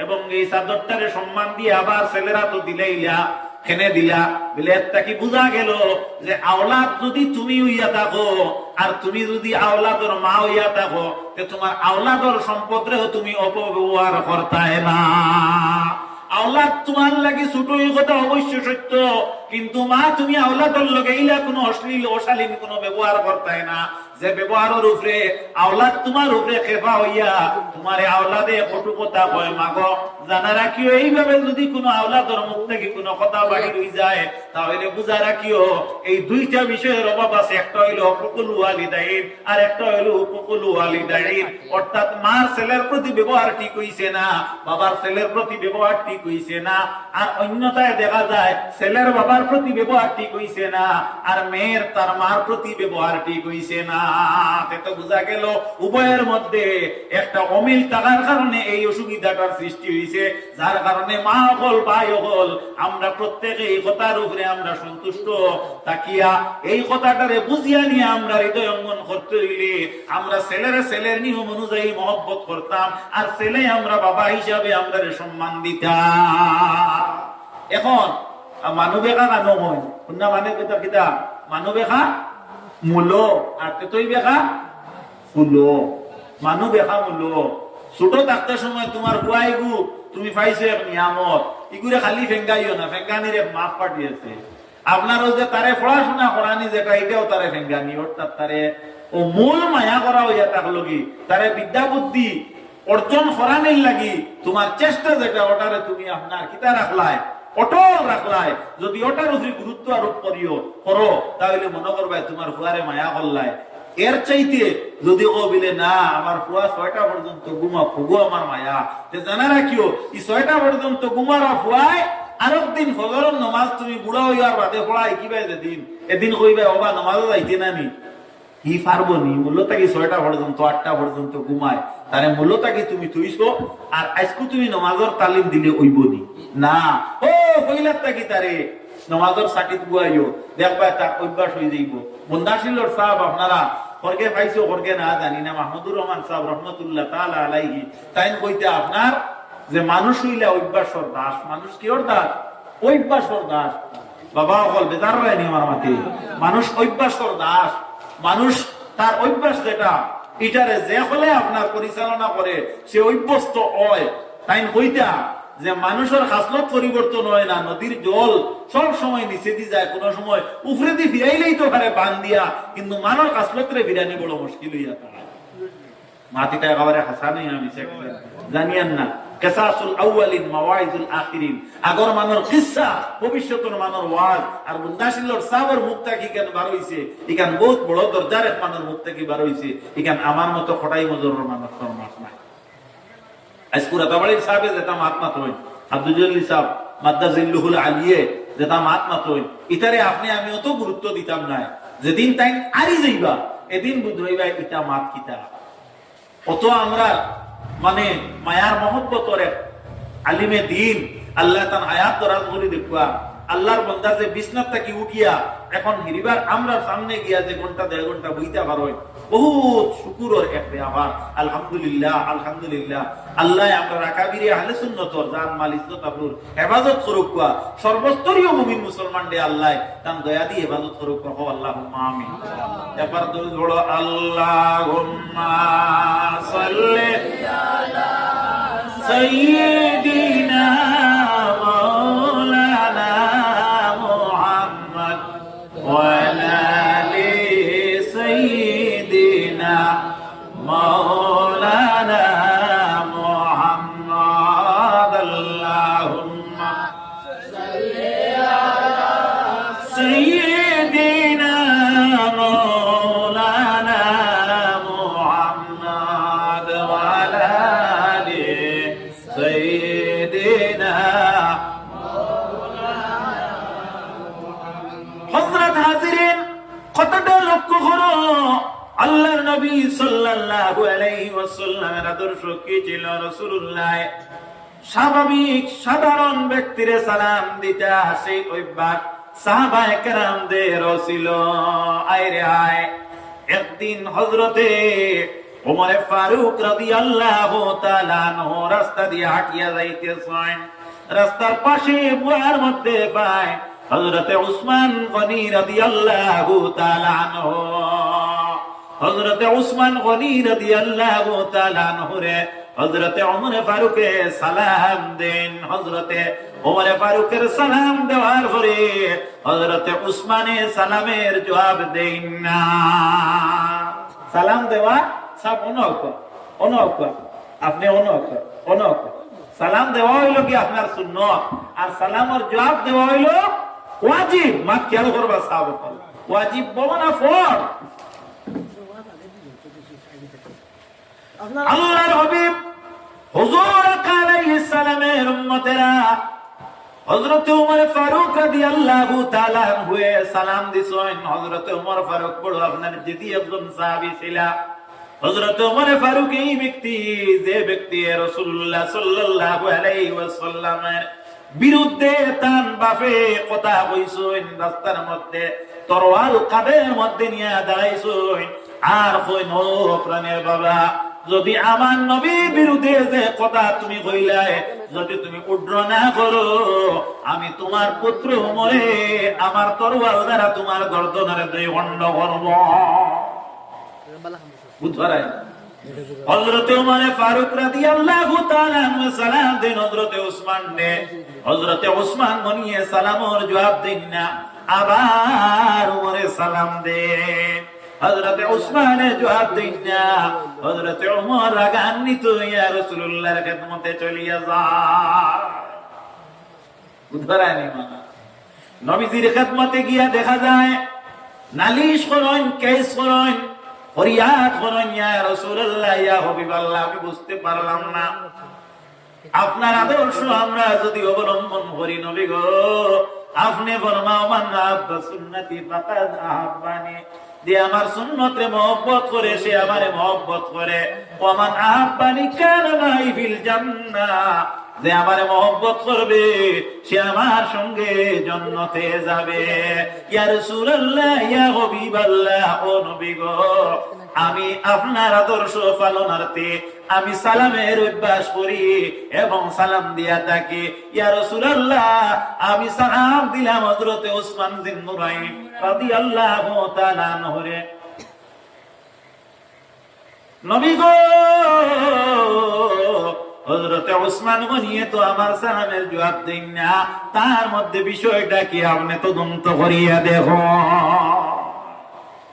এবং এই চাদরটারে সম্মান দিয়ে আবার ছেলেরা তো দিলেইলা খেনে দিলা বলে একটা কি বোঝা গেল যে আওলাদ যদি তুমি হইয়া থাকো আর তুমি যদি আওলাদর মা হইয়া থাকো তে তোমার আওলাদর সম্পদরেও তুমি অপব্যবহার করতাই না। আওলাদ তোমার লাগে ছোট কথা অবশ্য সত্য, কিন্তু মা তুমি আওলাদর লগে এইলা কোনো অশ্লীল অশালীন কোনো ব্যবহার করতাই না, যে ব্যবহারের উপরে আওলাদ তোমার উপরে খেপা হইয়া তোমারে আওলাদে কটু কথা কয় মাগো জানা রাখিও এইভাবে যদি কোনো আওলাদর মুখ থেকে কোনো কথা বাহির হয়ে যায় তাহলে বুঝা রাখিও এই দুইটা বিষয়ের অভাব আছে, একটা হইলো হুকুকুল ওয়ালিদাইন আর একটা হইলো হুকুকুল ওয়ালিদাইন, অর্থাৎ মার ছেলের প্রতি ব্যবহার ঠিক হইছে না, বাবার ছেলের প্রতি ব্যবহার ঠিক হইছে না, আর অন্যথায় দেখা যায় ছেলের বাবার প্রতি ব্যবহার ঠিক হইছে না আর মেয়ের তার মার প্রতি ব্যবহার ঠিক হইছে না। তো বোঝা গেল উভয়ের মধ্যে একটা অমিল থাকার কারণে এই অসুবিধাটার সৃষ্টি হইছে, যার কারণে মা হল ভাই হল আমরা প্রত্যেকে এই কথার উপরে আমরা সন্তুষ্ট তাকিয়া এই কথাটারে বুঝিয়া নিয়ে আমরা হৃদয় অঙ্গন করতে হইলে আমরা ছেলের নিয়ম অনুযায়ী মহব্বত করতাম আর ছেলে আমরা বাবা হিসাবে আমরা সম্মান দিতাম। এখন মানুবেখা কানো হয় না মানে কিতা কিতা মানুবেখা মূলো আর তুই বেখা ফুলো, মানু বেখা মূলো। ছোট থাকতে সময় তোমার বুয়াইগু তুমি পাইছো এক নিয়ামত, ইগুরে খালি ফেঙ্গাইও না, ফেঙ্গানির এক মাপ পাঠিয়েছে। আপনারও যে তারে পড়াশোনা করানি যেটা এটাও তারে ফেঙ্গানি, অর্থাৎ তারে ও মূল মায়া করা হইয়া থাকলো কি তারে বিদ্যা বুদ্ধি অর্জন করানির লাগি তোমার চেষ্টা যেটা ওটারে তুমি আপনার কিতা রাখলাই অটল রাখলাই, যদি ওটার উপরে গুরুত্ব আরোপ করো তাহলে মনে করবে তোমার ফুয়ারে মায়া করলাই। এর চাইতে যদি ও বিলে না আমার ফুয়া 6টা পর্যন্ত ঘুমা ফুগো আমার মায়া, জানা রাখিও এই 6টা পর্যন্ত ঘুমার ফুয়ায় আরেক দিন ফজরের নামাজ তুমি বুড়া হইয়ার বাদে পড়াই কি ভাই দিন এদিন কইবে ওবা নামাজও যাইতে নানি কি পারবো নি মূল্যটা কি 6টা পর্যন্ত 8টা পর্যন্ত ঘুমায় তারে মূল্যটা কি তুমি থইছো আর আজকে তুমি নামাজের তালিম দিলে হইবনি না। ও কইলাটা কি তারে নামাজের সাকিত গুয়াইও দেখবা তা অভ্যাস হয়ে যাইব। মুন্দাশিলর সাহেব আপনারা খরগে পাইছো খরগে না জানি না, মাহমুদুর রহমান সাহেব রহমতুল্লাহ তাআলা আলাইহি তাইন কইতে আপনার যে মানুষ হইলে অভ্যাসর দাস, মানুষ কি ওর দাস অভ্যাসর দাস। বাবা বল বেজার রায়নি আমার মাতে, মানুষ অভ্যাসর দাস, মানুষ তার অভ্যাস যেটা এটারে যে হলে আপনার পরিচালনা করে সে অভ্যস্ত হয়। তাই হইতা যে মানুষের খাসলত পরিবর্তন হয় না, নদীর জল সব সময় নিচে দিয়ে যায়, কোন সময় উপরে দিয়ে ফিরাইলেই তো পারে বান দিয়া, কিন্তু মানুষ খাসলতরে ফিরানি বড় মুশকিল হইয়া থাকে। মাটিটা একেবারে হাসানি আমি জানিয়েন না কিসাসুল আউয়ালিন মাওয়াইজুল আখিরিন, আগর মানর কিসসা ভবিষ্যতের মানর ওয়াজ। আর মুন্দাশিলর সাবর মুক্তা কি কেন বার হইছে ইকান বহুত বড় দরজার এক মানর মুক্তা কি বার হইছে, ইকান আমার মতো খটাই মজুরের মানুষ ফরমাস নাই। আজকুরা তাবাড়ির সাহেবে যেটা মাতমাত হই আব্দুল জলিল সাহেব মাদ্দাজিল্লুহুল আলিয়ে যেটা মাতমাত হই ইতারে আপনি আমি অত গুরুত্ব দিতাম না, যেদিন তাই আরি যাইবা এদিন বুঝ হইবা ইটা মাত কিতা অত আমরা মানে মায়ার মহব্বতরে আলিমে দিন আল্লাহ তার আয়াত দরাজ করে দেখবা আল্লাহর বান্দা যে বিছনাত থেকে উঠিয়া এখন হিরিবার আমরা সামনে গিয়া যে ঘন্টা 1.5 ঘন্টা বইতে পারোই বহুত শুকুরের একটা আবার আলহামদুলিল্লাহ আলহামদুলিল্লাহ। আল্লাহ আমরা আকাবিরে আহলে সুন্নতর জান মাল ইজ্জত আবরুর হেফাজত করুক, সর্বস্তরীয় মুমিন মুসলমান দে আল্লাহ তান দয়া দিয়ে হেফাজত করুক, কও আল্লাহুম্মা আমিন। এবার দরুদ পড়ো আল্লাহুম্মা সাল্লি আলা সাইয়্যিদিনা মাওলানা মুহাম্মদ ওয়া আলা আলি সাইয়্যিদিনা মাওলানা মুহাম্মদ। আল্লাহুম্মা সাল্লি আলা সাইয়্যিদিনা মাওলানা মুহাম্মদ ওয়া আলা আলি সাইয়্যিদিনা হযরত হাজিরিন কতটা লক্ষ্য করো আল্লাহর নবী সাল্লাল্লাহু আলাইহি ওয়াসাল্লামের আদর্শ কি ছিল। রাসূলুল্লাহ স্বাভাবিক সাধারণ ব্যক্তিরে সালাম দিতে সেই অভ্যাস সাহাবায়ে কেরামদের ছিল। আইরে আয় একদিন হযরতে ওমরে ফারুক রাদিয়াল্লাহু তাআলা আনহু রাস্তা দিয়ে হাঁটিয়া যাইতেছেন, রাস্তার পাশে বুয়ার মধ্যে পায় হযরতে উসমান গনি রাদিয়াল্লাহু তাআলা আনহু। হযরতে উসমান গনি রাদিয়াল্লাহু তাআলা আনহু রে হযরতে ওমর ফারুকে সালাম দেন। হযরতে ওমর ফারুকের সালাম দেওয়ার পরে হযরতে উসমানে সালামের জবাব দেন না। সালাম দেওয়া সব অনক আপনি অনক সালাম দেওয়া হইল কি আপনার সুন্নত, আর সালামের জবাব দেওয়া হইল ওয়াজিব। মা খেয়াল করবা সাহাব, ওয়াজিব বলো না ফরজ। আল্লাহর হাবিব হুজুর আলাইহিস সালামের উম্মতেরা হযরত ওমর ফারুক রাদিয়াল্লাহু তাআলা আনহু সালাম দিছেন। হযরত ওমর ফারুক বড় আপনার জিদি একজন সাহাবী ছিলেন। হযরত ওমর ফারুক এই ব্যক্তি, যে ব্যক্তি রাসূলুল্লাহ সাল্লাল্লাহু আলাইহি ওয়াসাল্লামের বিরুদ্ধে তান বাপে কথা কইছেন, রাস্তার মধ্যে তরোয়াল কাঁধের মধ্যে নিয়ে দাঁড়াইছেন আর কইন, ও প্রাণের বাবা, যদি আমার নবীর বিরুদ্ধে যে কথা তুমি কইলাই যদি তুমি উড্র না করো, আমি তোমার পুত্র ওমরে আমার তরোয়াল দ্বারা তোমার গর্দনের দুই খণ্ড করব। বুঝবারাই হযরত ওমর ফারুক রাদিয়াল্লাহু তাআলা আনহু সালাম দেন, হযরত উসমান নে হযরত উসমান গনিয়ে সালামের জবাব দেন না, আবার ওমরে সালাম দেন। হযরত উসমানে জবাব দেন না, হযরত ওমর রাগান্বিত হইয়া রাসূলুল্লাহর খেদমতে চলিয়া যায়। বুঝবারাই নবীজির খেদমতে গিয়া দেখা যায় নালিশ করেন, কেস করেন, ফরিয়াদ করেন, ইয়া রাসূলুল্লাহ, ইয়া হাবিবাল্লাহ, আমি বুঝতে পারলাম না আপনার আদর্শ আমরা যদি অবলম্বন করি নবী গো, আপনি ফরমাও মান আহাব্বা সুন্নতি ফাকাদ আহাব্বানি, যে আমার সুন্নতে মহব্বত করে সে আমারে মহব্বত করে, ওয়া মান আহাব্বানি কানা মাই ফিল জান্নাহ, যে আমারে মহব্বত করবে সে আমার সঙ্গে জান্নাতে যাবে। ইয়া রাসূলুল্লাহ, ইয়া হাবিবাল্লাহ, ও নবী গো, আমি আপনার আদর্শ পালনার্থে আমি সালামের অভ্যাস করি এবং সালাম দিয়া থাকি। ইয়া রাসূলুল্লাহ, আমি সালাম দিলাম হযরতে উসমান বিন নুরাইন রাদিয়াল্লাহু তাআলা আনহু রে। নবী গো, হযরতে উসমান গনিয়ে তো আমার সালামের জবাব দেন না, তার মধ্যে বিষয়টা কি আপনি তদন্ত করিয়া দেখো।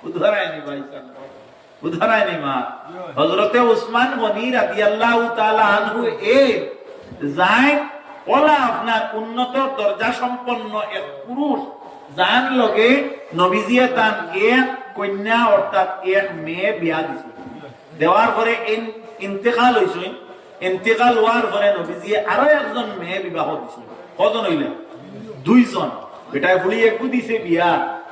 উদাহরণ ভাই উদাহরণ মা হযরতে উসমান গনি রাদিয়াল্লাহু তাআলা আনহু যায় ওলা আপনার উন্নত দরজা সম্পন্ন এক পুরুষ যার লগে নবীজিয়ে তার এক কন্যা অর্থাৎ এক মেয়ে বিয়া দিছিল। দেওয়ার পরে ইন্তেকাল হইছেন, ইন্তেকাল হওয়ার পরে নবীজিয়ে আরো একজন মেয়ে বিবাহ দিছিল। কজন হইলেন? দুইজন। বেটায় ফুলি একটু দিছে বিয়া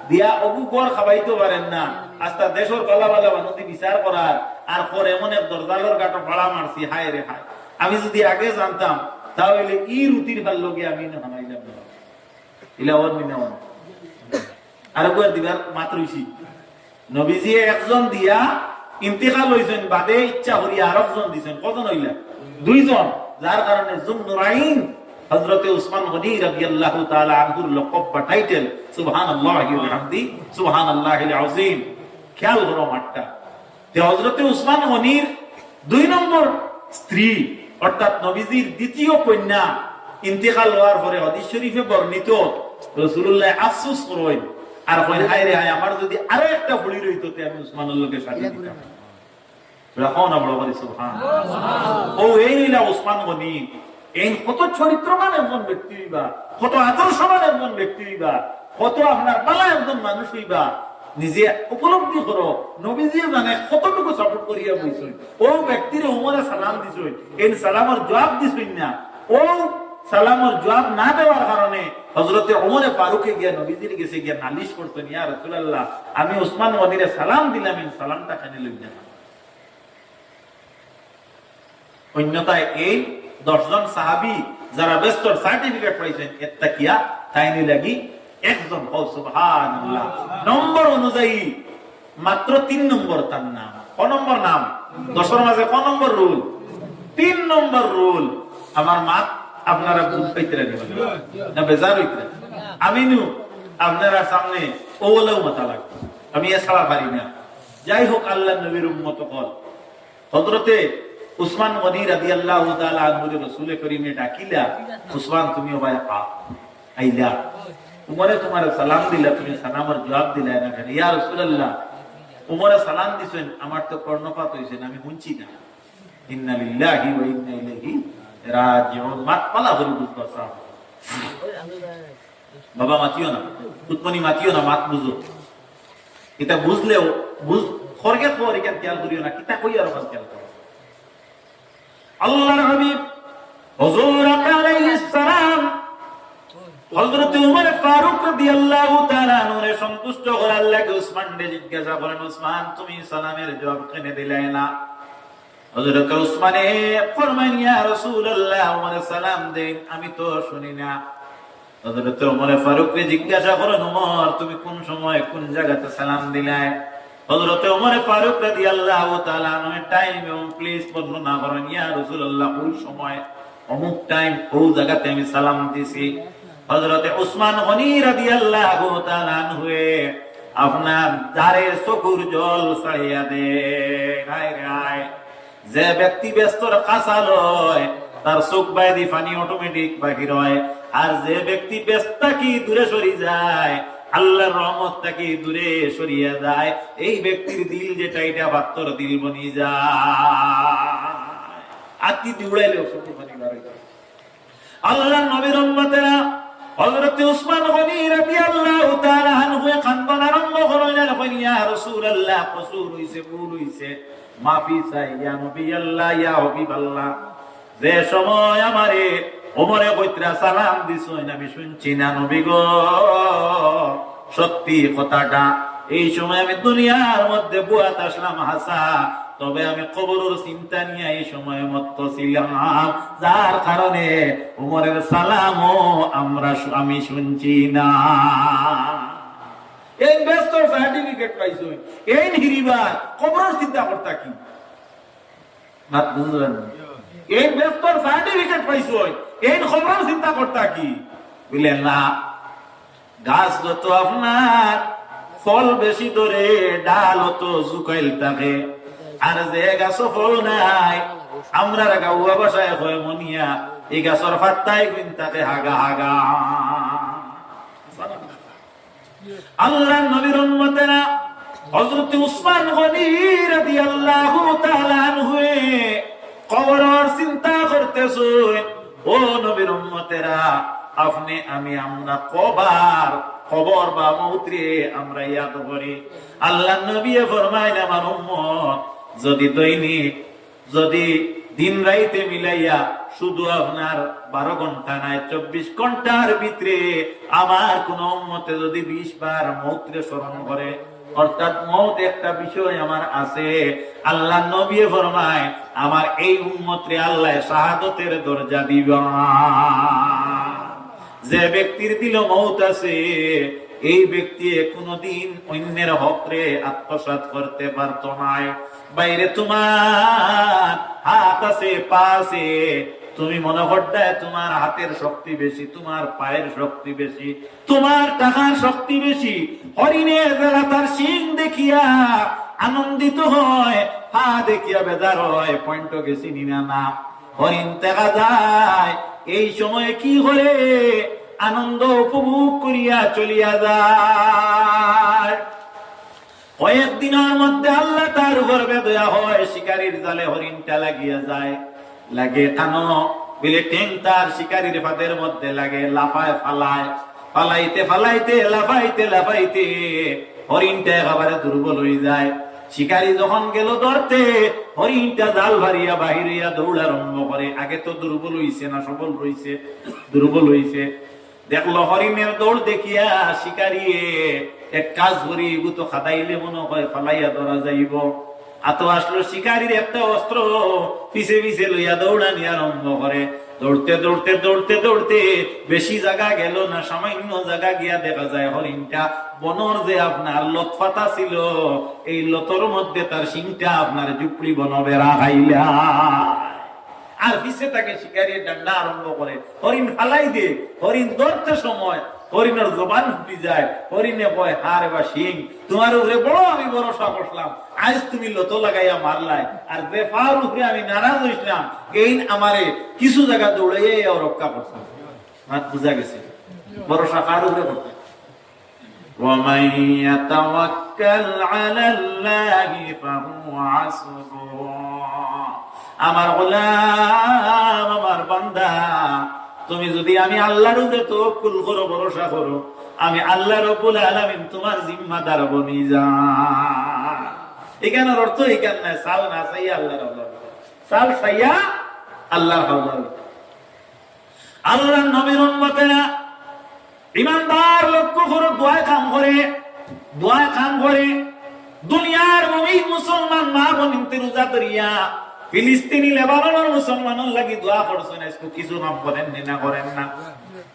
দিয়া অবু গড় খাবাইতে পারেন না, আস্তা দেশের বালা বালা মানুষ বিচার করার আর পরে এমন এক দরজালের গাটো ভাড়া মারছি, হায় রে হায়, আমি যদি আগে জানতাম তাহলে ই রুটির ভাল লগে আমি হামাইলাম না ইলাওয়ার মিনাওয়ান আর একবার দিবার মাত্রইছি। নবীজি একজন দিয়া ইন্তেকাল হইছেন, বাদে ইচ্ছা করিয়া আর একজন দিছেন। কজন হইলা? দুইজন। যার কারণে যুন্নুরাইন হযরতে উসমান গনি রাদিয়াল্লাহু তাআলা আনহুর লকব বা টাইটেল সুবহানাল্লাহি ওয়া বিহামদি সুবহানাল্লাহিল আযীম। খেয়াল করো মাঠটা, যে হযরতে উসমান গনির দুই নম্বর স্ত্রী অর্থাৎ নবীজির দ্বিতীয় কন্যা ইন্তেকাল হওয়ার পরে হাদিস শরীফে বর্ণিত রাসূলুল্লাহ আফসোস করেন আর কইন, হায় রে হায়, আমার যদি আরো একটা ফুলি রইতো তে আমি উসমানের লগে শাদী দিতাম। রাখো না বড় করে সুবহানাল্লাহ। ও এইলা উসমান গনি এই কত চরিত্রবান একজন ব্যক্তি হইবা, কত আদর্শবান একজন ব্যক্তি হইবা, কত আপনার বালা একজন মানুষ হইবা, নিজে উপলব্ধি করো। নবীজি মানে কতটুকু সাপোর্ট করিয়া বইছেন, ও ব্যক্তির উমরে সালাম দিছেন, এই সালামের জবাব দিছেন না, ও সালামের জবাব না দেওয়ার কারণে হযরতে ওমরে ফারুকে গিয়া নবীজির কাছে গিয়া নালিশ করতেন, ইয়া রাসূলুল্লাহ, আমি উসমান গনিরে সালাম দিলাম, এই সালামটা কেন লইলেন না? অন্যথায় এই 10 জন সাহাবী যারা বেস্টর সার্টিফিকেট পাইছেন এত্তাকিয়া তাইনি লাগি একজন ও সুবহানাল্লাহ নম্বর অনুযায়ী মাত্র 3 নম্বর তার নাম। ক নম্বর নাম? 10 মাঝে কোন নম্বর রুল? 3 নম্বর রুল। আমার মা আপনারা বুঝতে রাখবেন না, বেজার হইতে আমি নু আপনারা সামনে ওলাও মাথা লাগবে, আমি এছাড়া পারি না। যাই হোক, আল্লাহ নবীর উম্মত কল হযরতে উসমান গনি রাদিয়াল্লাহু তাআলা আনহু রাসূল করিমে ডাকিলা, উসমান তুমিও ভাই আইলা, উমরে তোমার সালাম দিলা, তুমি সালামের জবাব দিলা না কেন? ইয়া রাসূলুল্লাহ, উমরে সালাম দিছেন, আমার তো কর্ণপাত হইছে, আমি শুনছি না। ইন্না লিল্লাহি ওয়া ইন্না ইলাইহি রাজিউন। মাত পালা হল বুঝবা বাবা, মাতিও না উৎপনি, মাতিও না, মাত বুঝো। এটা বুঝলেও বুঝ খরগে খবর এখানে খেয়াল করিও না, কিতা কই আর খেয়াল করো। আল্লাহর হাবিব হুজুর আলাইহিস সালাম হযরত ওমর ফারুক রাদিয়াল্লাহু তাআলা আনহুরে সন্তুষ্ট করার লাগে উসমানকে জিজ্ঞাসা করেন, উসমান তুমি সালামের জবাব কেন দিলে না? হযরত উসমানে ফরমাইন, ইয়া রাসূলুল্লাহ, ওমরে সালাম দেন, আমি তো শুনি না। হযরত ওমর ফারুককে জিজ্ঞাসা করেন, ওমর তুমি কোন সময় কোন জায়গাতে সালাম দিলে? হযরত ওমর ফারুক রাদিয়াল্লাহু তাআলা আনহু টাইম এবং প্লেস বর্ণনা করেন, ইয়া রাসূলুল্লাহ, ওই সময় অমুক টাইম ওই জায়গাতে আমি সালাম দিছি। হযরত উসমান গনি রাদিয়াল্লাহু তাআলা আনহু আপনার দাঁড়ের চোখের জল ছাড়িয়া দে। হায় রে হায়, যে ব্যক্তি ব্যস্তর কাঁচা লয় তার চোখ বাইদি পানি অটোমেটিক বাহির হয়, আর যে ব্যক্তি ব্যস্ত কি দূরে সরি যায়, আল্লাহর রহমত তাকে দূরে সরিয়ে যায়, এই ব্যক্তির দিল যেটা এটা বাত্তর দিল বনি যায়। আতি দিউড়াইলেও চোখের পানি বার হয়ে যায়। আল্লাহর নবীর উম্মতেরা হযরত উসমান গনি রাদিয়াল্লাহু তাআলা আনহু কান্দন আরম্ভ করলেন, ইয়া রাসূলুল্লাহ, কসুর হইছে, ভুল হইছে, মাফি চাই, ইয়া নবী আল্লাহ, ইয়া হাবিবাল্লাহ, যে সময় আমারে ওমরে কইত্রা সালাম দিছেন আমি শুনছি না নবী গো, সত্যি কথাটা। এই সময় আমি দুনিয়ার মধ্যে বুয়াত আসলাম হাসা, তবে আমি কবরের চিন্তা নিয়ে এই সময় মত্ত ছিলাম, যার কারণে ওমরের সালামও আমি শুনছি না। এই ব্যস্ত সার্টিফিকেট পাইছো, এই হিরিবার কবরের চিন্তা করতা কি? মাত বুঝলেন? এই ব্যস্ত সার্টিফিকেট পাইছো, এই খবরের চিন্তা করতা কি? বুঝলেন না? গাছ যত আপনার ফল বেশি ধরে, ডাল তো জুকাইল থাকে, আর যে গাছ ফল নাই, আমরা গাউয়া বাসায় হয় মনিয়া, এই গাছের পাত্তাই কিন্তু তাকে হাগা হাগা। আল্লাহর নবীর উম্মতেরা হযরত উসমান গনি রাদিয়াল্লাহু তাআলা আনহু কবরের চিন্তা করতেছেন। ও নবীর উম্মতেরা, আপনি আমি আমরা কবার খবর বা মৌত্রে আমরা ইয়াদ করি। আল্লাহর নবী ফরমাইলেন, আমার উম্মত যদি দৈনিক, যদি দিন রাইতে মিলাইয়া শুধু আপনার 12 ঘন্টা নাই, 24 ঘন্টার ভিতরে আমার কোন উম্মতে যদি 20 বার মৌত্রে স্মরণ করে, অর্থাৎ মৌত একটা বিষয় আমার আছে, আল্লাহ নবী ফরমায় আমার এই উম্মতরে আল্লাহ শাহাদতের দরজা দিবা। যে ব্যক্তির দিল মৌত আছে, এই ব্যক্তি কোনদিন অন্যের হকরে আত্মসাৎ করতে পারত না। বাইরে তোমার হাত আছে, পা আছে, তুমি মনে করতে তোমার হাতের শক্তি বেশি, তোমার পায়ের শক্তি বেশি, তোমার টাকার শক্তি বেশি। হরিণের বেলা তার শিং দেখিয়া আনন্দিত হয়, পা দেখিয়া বেজার হয়, পয়েন্ট গেছি নিনা না। হরিণ দেখা যায় এই সময় কি করে আনন্দ উপভোগ করিয়া চলিয়া যায়। কয়েকদিনের মধ্যে আল্লাহ তার উপর বেদয়া হয়, শিকারীর জালে হরিণটা লাগিয়া যায়, লাগে টানো বিলে টেং তার শিকারীর ফাঁদের মধ্যে লাগে, লাফায় ফালায়, ফালাইতে ফালাইতে লাফাইতে লাফাইতে হরিণটা একেবারে দুর্বল হয়ে যায়। শিকারী যখন গেল ধরতে, হরিণটা জাল ভারিয়া বাহির হইয়া দৌড় আরম্ভ করে। আগে তো দুর্বল হইছে না সবল রইছে, দুর্বল হইছে। দেখলো হরিণের দৌড় দেখিয়া শিকারী এক কাজ করি, তো খাদাইলে মনে হয় ফালাইয়া ধরা যাইব। আতো আসলো শিকারীর একটা অস্ত্র, পিছে পিছে লইয়া দৌড়ানি আরম্ভ করে। দৌড়তে দৌড়তে দৌড়তে দৌড়তে বেশি জায়গা গেল না, সামান্য জায়গা গিয়া দেখা যায় হরিণটা বনর যে আপনার লতফাতা ছিল, এই লতর মধ্যে তার সিংটা আপনার জুপড়ি বন বেড়া খাইলা। আর পিছে তাকে শিকারী ডান্ডা আরম্ভ করে, হরিণ ফালাই দিয়ে। হরিণ ধরতে সময় হরিণের জবান ফুটি যায়। হরিণে কয়, হারে বা সিং, তোমার উপরে বড় আমি ভরসা করলাম, আজ তুমি লত লাগাইয়া মারলাই, আর বেফার উপরে আমি নারাজ হইলাম, এই আমারে কিছু জায়গা দৌড়াইয়া রক্ষা করছে। বুঝা গেছে ভরসা কার উপরে করতে। ومن يتوكل على الله فهو حسبه। আমার গোলাম, আমার বান্দা, তুমি যদি আমি আল্লাহর উপরে তাওয়াক্কুল করো, ভরসা করো, আমি আল্লাহ রাব্বুল আলামিন তোমার জিম্মাদার বনি যান। এখানে অর্থ এখানে না সাল না সাইয়া আল্লাহর হাওলা, সাল সাইয়া আল্লাহর হাওলা। আল্লাহর নবীর উম্মতেরা ইমানদার লক্ষ্য করে দোয়া কাম করে, দোয়া কাম করে। দুনিয়ার মুমিন মুসলমান মা বোনতে রোজা ধরিয়া ফিলিস্তিনি লেবাননের মুসলমানের লাগি দোয়া করছেন, আজকে কিছু নাম করেন না করেন না।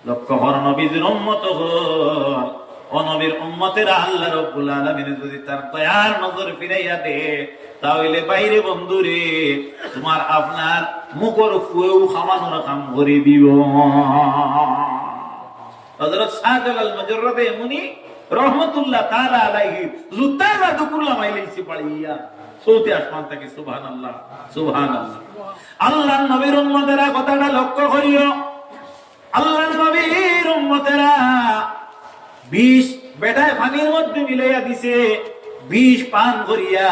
লক্ষ্য কর নবীর উম্মত হল, ও নবীর উম্মতেরা আল্লাহ রাব্বুল আলামিন যদি তার দয়ার নজর ফিরাইয়া দে, তাহলে বাইরে বন্ধুরে তোমার আপনার মুখর ফুয়েও খামানোর কাম করে দিব। হযরত শাহজালাল মজররবে মুনি রহমাতুল্লাহ তাআলা আলাইহি জুতারা দুকুল্লা মাইলাইছি পড়িয়া সৌতে আসমান থেকে। সুবহানাল্লাহ সুবহানাল্লাহ। আল্লাহর নবীর উম্মতেরা কথাটা লক্ষ্য করিও। আল্লাহর নবীর উম্মতেরা বিষ বেটায় পানির মধ্যে মিলাইয়া দিছে, বিষ পান করিয়া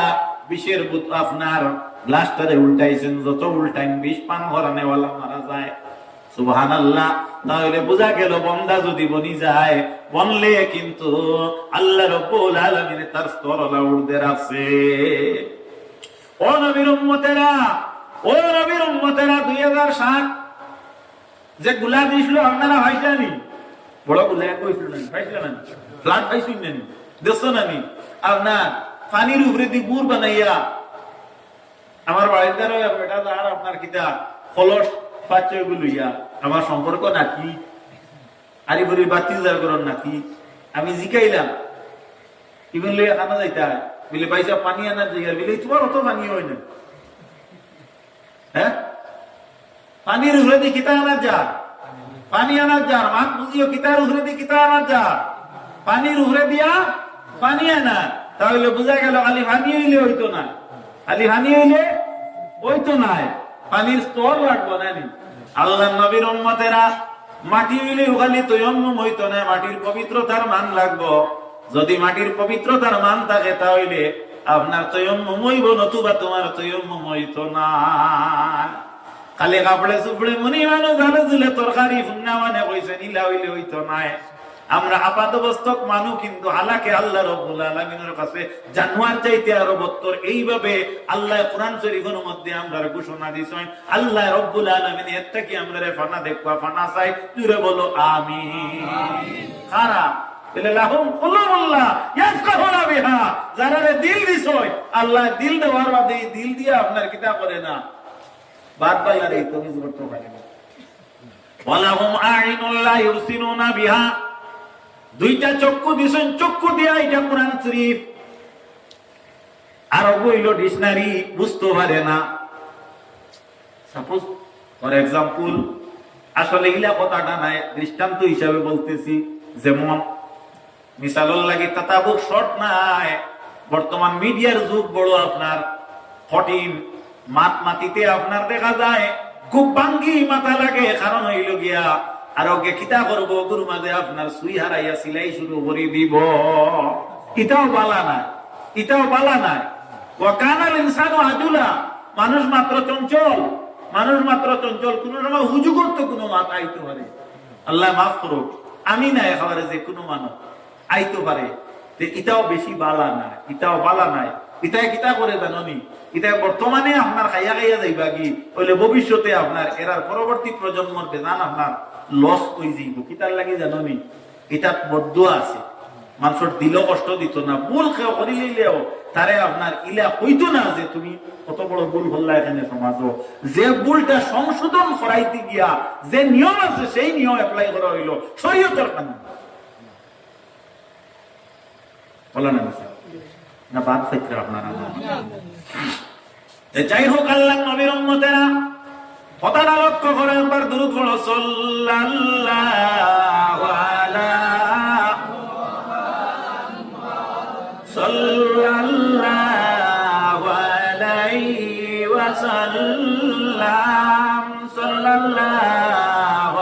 বিষের আপনার গ্লাসটারে উল্টাইছেন, যত উল্টাইন বিষ পান করানে ওয়ালা মারা যায়। সুবহানাল্লাহ। তাহলে বোঝা গেল বন্দা যদি বনি যায়, বনলে কিন্তু আল্লাহ রাব্বুল আলামিন তার স্তরলা উর্ধে রাখছে। ও নবীর উম্মতেরা, ও নবীর উম্মতেরা, 2007 যে গুলা দিছিল আপনারা পাইছেন? বড় গুলা কইছিল না, পাইছিলেন না? ফ্লাড পাইছেন না? দেখছো না? আপনার পানির উপরে দি গুড় বানাইয়া আমার বাড়িদার বেটা আর আপনার কিতা কলস পাচ্চগুলিয়া আমার সম্পর্ক নাকি আরিবরির বাতিল যার করার নাকি। আমি জিকাইলাম কি বললে আনা যাইতা বলে পয়সা পানি আনার জায়গা বলে তোমার অত পানি হয় না। হ্যাঁ, পানির উপরে দিয়ে কিতা আনার যা, পানি আনার যা, মান বুঝিও কিতার উপরে দিয়ে কিতা আনার যা, পানির উপরে দিয়া পানি আনা। তাহলে বোঝা গেল খালি পানি হইলে হইতো না, খালি পানি হইলে হইতো না, পানির স্তর লাগবো না। আল্লাহর নবীর উম্মতেরা মাটি হইলে খালি তায়াম্মুম হইতো না, মাটির পবিত্রতার মান লাগবো। যদি মাটির পবিত্রতার মান থাকে তাহলে আপনার তায়াম্মুম হইব, নতুবা তোমার তায়াম্মুম হইতো না। খালি কাপড়ে চুপড়ে মনি মানুষ জানে দিলে তরকারি ফুন্না মানে কইছে নিলা হইলে হইতো না। আমরা আপাতবস্তক মানু, কিন্তু আল্লাহকে আল্লাহ রাব্বুল আলামিনের কাছে জানোয়ার চাইতে আরো বত্তর। এইভাবে আল্লাহ কুরআন শরীফের মধ্যে আমরা ঘোষণা দিছেন, আল্লাহ রাব্বুল আলামিন এটা কি আমরা ফানা দেখবা, ফানা চাই জুড়ে বলো আমিন। খারা বলে লাহুম কুলুবুল্লাহ ইয়াফকাহুনা বিহা, যারা দিল দিছয় আল্লাহ দিল দেওয়ার বাদে দিল দিয়ে আপনার কিতাব করে না, বাদ বাইরে তুমি করতে পারে না। ওয়ালাহুম আইনুল লা ইউসিনুনা বিহা, দুইটা চক্ষু দিছেন, চক্ষু দিয়া এটা কোরআন শরীফ। আর বইল ডিকশনারি বুঝতে পারে না। সাপোজ ফর এক্সাম্পল, আসলে ইলা কথাটা নাই, দৃষ্টান্ত হিসাবে বলতেছি। যেমন মিসালর লাগে তাতাবুক শর্ট নাই, বর্তমান মিডিয়ার যুগ বড় আপনার কঠিন, মাত মাতিতে আপনার দেখা যায় খুব বাঙ্গি মাথা লাগে। কারণ হইল গিয়া আরোগ্য কিতা করবো গুরু মাঝে আপনার সুই হারাইয়া সিলাই শুরু করে দিব। ইটাও বালা নাই, ইটাও বালা নাই। ওয়াকানাল ইনসানু আজুলা, মানুষ মাত্র চঞ্চল, মানুষ মাত্র চঞ্চল। কোন সময় হুজুগত তো কোনো মাত আইতে পারে, আল্লাহ মাফ করুক, আমি নাই একেবারে যে কোনো মানুষ আইতে পারে। ইটাও বেশি বালা নাই, ইটাও বালা নাই। ইটাই কিতা করে জানি, ইটা বর্তমানে আপনার খাইয়া খাইয়া যাইবা কি বলে ভবিষ্যতে আপনার এরার পরবর্তী প্রজন্মর বেজান আপনার লস হয়ে যাইব। কিতার লাগে জানি এটা বদুয়া আছে, মানুষের দিল কষ্ট দিত না, ভুল কেউ করিলেও তারে আপনার ইলা হইতো না যে তুমি কত বড় ভুল হল্লা এখানে সমাজ, যে ভুলটা সংশোধন করাইতে গিয়া যে নিয়ম আছে সেই নিয়ম অ্যাপ্লাই করা হইল শরীয়তের কানুন। বলেন না বাদ ক্ষেত্রে আপনারা যাই হোক, আল্লাহ নবীর উম্মতেরা কথাটা লক্ষ্য করে একবার দুরূদ পড়ো, সাল্লাল্লাহু আলাইহি ওয়াসাল্লাম, সাল্লাল্লাহু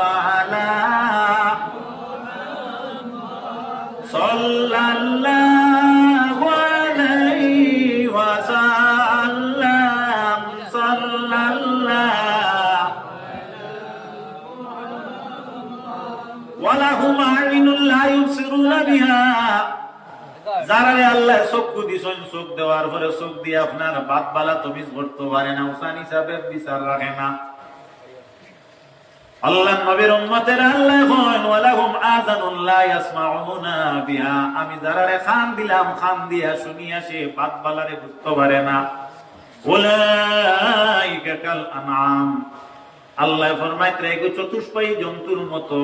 আলাইহি ওয়াসাল্লাম, ওয়ালাহুম আ'ইনুন লা ইউবসিরুনা বিহা। যারারে আল্লাহ চক্ষু দিছেন, চোখ দেওয়ার পরে চোখ দিয়ে আপনার বাত বালা তুমি করতে পারে না, উসান হিসাবে বিচার রাখে না। আল্লাহ নবীর উম্মতের আল্লাহ কইন ওয়ালাহুম আযানুন লা ইয়াসমাউনা বিহা, আমি যারারে কান দিলাম, কান দিয়া শুনিয়া সে বাত বালারে বুঝতে পারে না। উলাইকা কাল আনআম, আল্লাহ ফরমাইতে এগো চতুষ্পয়ী জন্তুর মতো।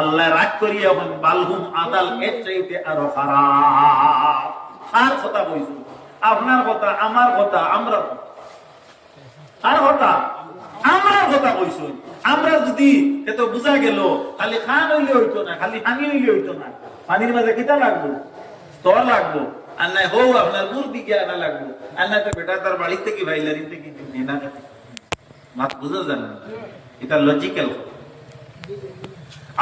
আল্লাহ রাগ করিয়া বলেন বালহুম আদাল, এর চাইতে আরো খারাপ। আর কথা কইছো, আপনার কথা, আমার কথা, আমরা আর কথা আমরা কথা কইছো। আমরা যদি এত বুঝা গেল খালি খান হইলে হইতো না, খালি পানি হইলে হইতো না, পানির মাঝে কিতা লাগবো, স্তর লাগবো, আর নাই হো আপনার দূর দিকে আনা লাগবো, আর না তো বেটা তার বাড়ির থেকে ভাইলারিন থেকে না মাত বুঝা যান না, এটা লজিক্যাল।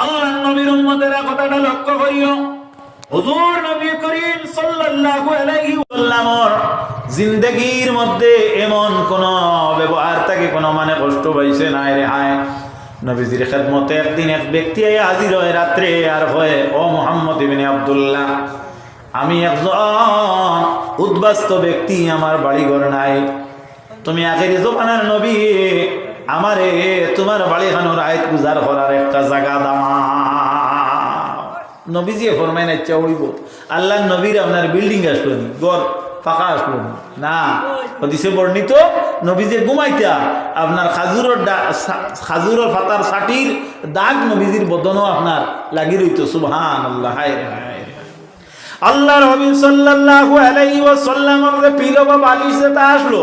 আল্লাহ নবীর উম্মতেরা কথাটা লক্ষ্য করিও, হুজুর নবী করিম সাল্লাল্লাহু আলাইহি ওয়াসাল্লামের জিন্দেগীর মধ্যে এমন কোন ব্যবহার থেকে কোন মানে কষ্ট পাইছে না রে। হায় নবীজির খেদমতে একদিন এক ব্যক্তি হাজির হয় রাত্রে, আর হয় ও মুহাম্মদ ইবনে আব্দুল্লাহ, আমি একজন উদ্বাস্ত ব্যক্তি, আমার বাড়ি ঘর নাই, তুমি আখেরি জমানার নবী, আমারে তোমার বাড়িখানোর আয়াত গুজার করার একটা জায়গা দাও। নবীজি ফরমাই না ইচ্ছা হইব, আল্লাহ নবীর আপনার বিল্ডিং আসলো নি, ঘর ফাঁকা আসলো না, হদিসে বর্ণিত নবীজি ঘুমাইতা আপনার খাজুরের ফাতার ছাটির দাগ নবীজির বদনও আপনার লাগি রইতো। সুবহানাল্লাহ, হায় রে হায় রে। আল্লাহর হাবিব সাল্লাল্লাহু আলাইহি ওয়াসাল্লামের যে পিলো বা বালিশ যেটা আসলো,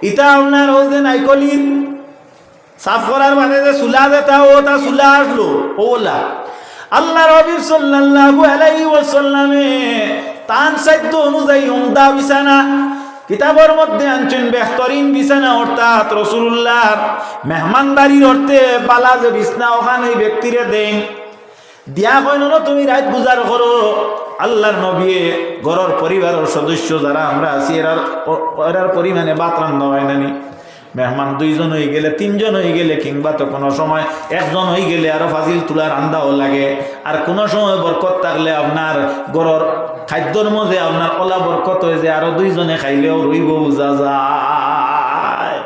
এটা আপনার ওই যে নাইকলির সাফ করার মানে যে সুলা যেটা, ওটা সুলা আসলো ওলা। আল্লাহর হাবিব সাল্লাল্লাহু আলাইহি ওয়াসাল্লামে তান সাধ্য অনুযায়ী উমদা বিছানা কিতাবের মধ্যে আনছেন, বেহতরিন বিছানা, অর্থাৎ রাসূলুল্লাহর মেহমানদারির অর্থে পালা যে বিছনা ওখানে ব্যক্তিরে দেন দিয়া কইন না তুমি রাত গুজার করো। আল্লাহর নবী ঘরের পরিবারের সদস্য যারা আমরা আছি এরার পরিমাণে ভাত রান্না হয় নানি, মেহমান দুইজন হয়ে গেলে, তিনজন হয়ে গেলে, কিংবা তো কোনো সময় একজন হয়ে গেলে আরো ফাজিল তুলা রান্দাও লাগে। আর কোনো সময় বরকত থাকলে আপনার গরর খাদ্যর মধ্যে আপনার ওলা বরকত হয়ে যায়, আরো দুইজনে খাইলেও রইব বোঝা যায়।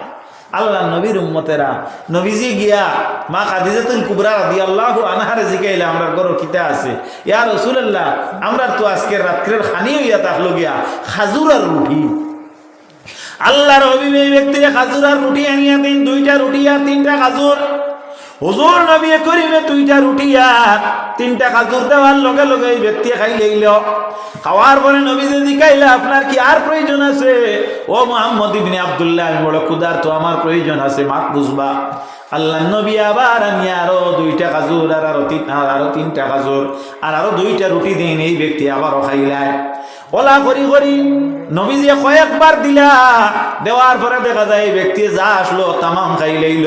আল্লাহ নবীর উম্মতেরা নবীজি গিয়া মা খাদিজাতুল কুবরা রাদিয়াল্লাহু আনহারে জিগাইলা আমরা গরর কিতা আছে, ইয়া রাসূলুল্লাহ আমরা তো আজকে রাত্রের খানি হইয়া থাকলো গিয়া খাজুর আর রুটি। আল্লাহর হাবিব এই ব্যক্তিরে খাজুর আর রুটি আনিয়া দিন, 2টা রুটি আর 3টা খাজুর। হুজুর নবী করিমে 2টা রুটি আর 3টা খাজুর দেওয়ার লগে লগে এই ব্যক্তি খাই লইল। খাওয়ার পরে নবীজি জিজ্ঞাইলা আপনার কি আর প্রয়োজন আছে? ও মুহাম্মদ ইবনে আব্দুল্লাহ, আমি বড় ক্ষুধার্ত, আমার প্রয়োজন আছে, মাত বুঝবা। আল্লাহ নবী আবার আনিয়া আরো 2টা খাজুর আর আরো 3টা খাজুর আর আরো 2টা রুটি দিন, এই ব্যক্তি আবারও খাইলায়। ওলা করি করি নবীজি কয়েকবার দিলা, দেওয়ার পরে দেখা যায় এই ব্যক্তি যা আসলো তামাম খাই লইল।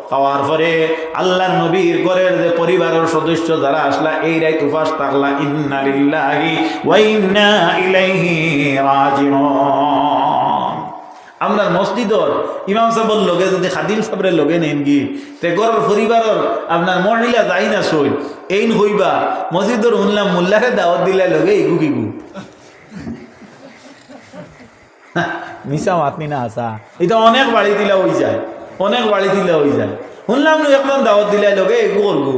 খাওয়ার পরে আল্লাহর নবীর ঘরের যে পরিবারের সদস্য যারা আসলা, এই রাত উপাস থাকলা। ইন্না লিল্লাহি ওয়া ইন্না ইলাইহি রাজিউন। আমরা মসজিদর ইমাম সাহেবের লগে যদি খাদিম সাহেবের লগে নেন গি, তে ঘরের পরিবারের আপনার মহিলা যাই না সই এইন হইবা, মসজিদর শুনলাম মোল্লারে দাওয়াত দিলে লগে ইগু কিগু মিশা মাতনি না আসা, এটা অনেক বাড়ি দিলে হয়ে যায়, অনেক বাড়ি দিলে হয়ে যায়। শুনলাম একদম দাওয়াত দিলে লগে এগু করবো।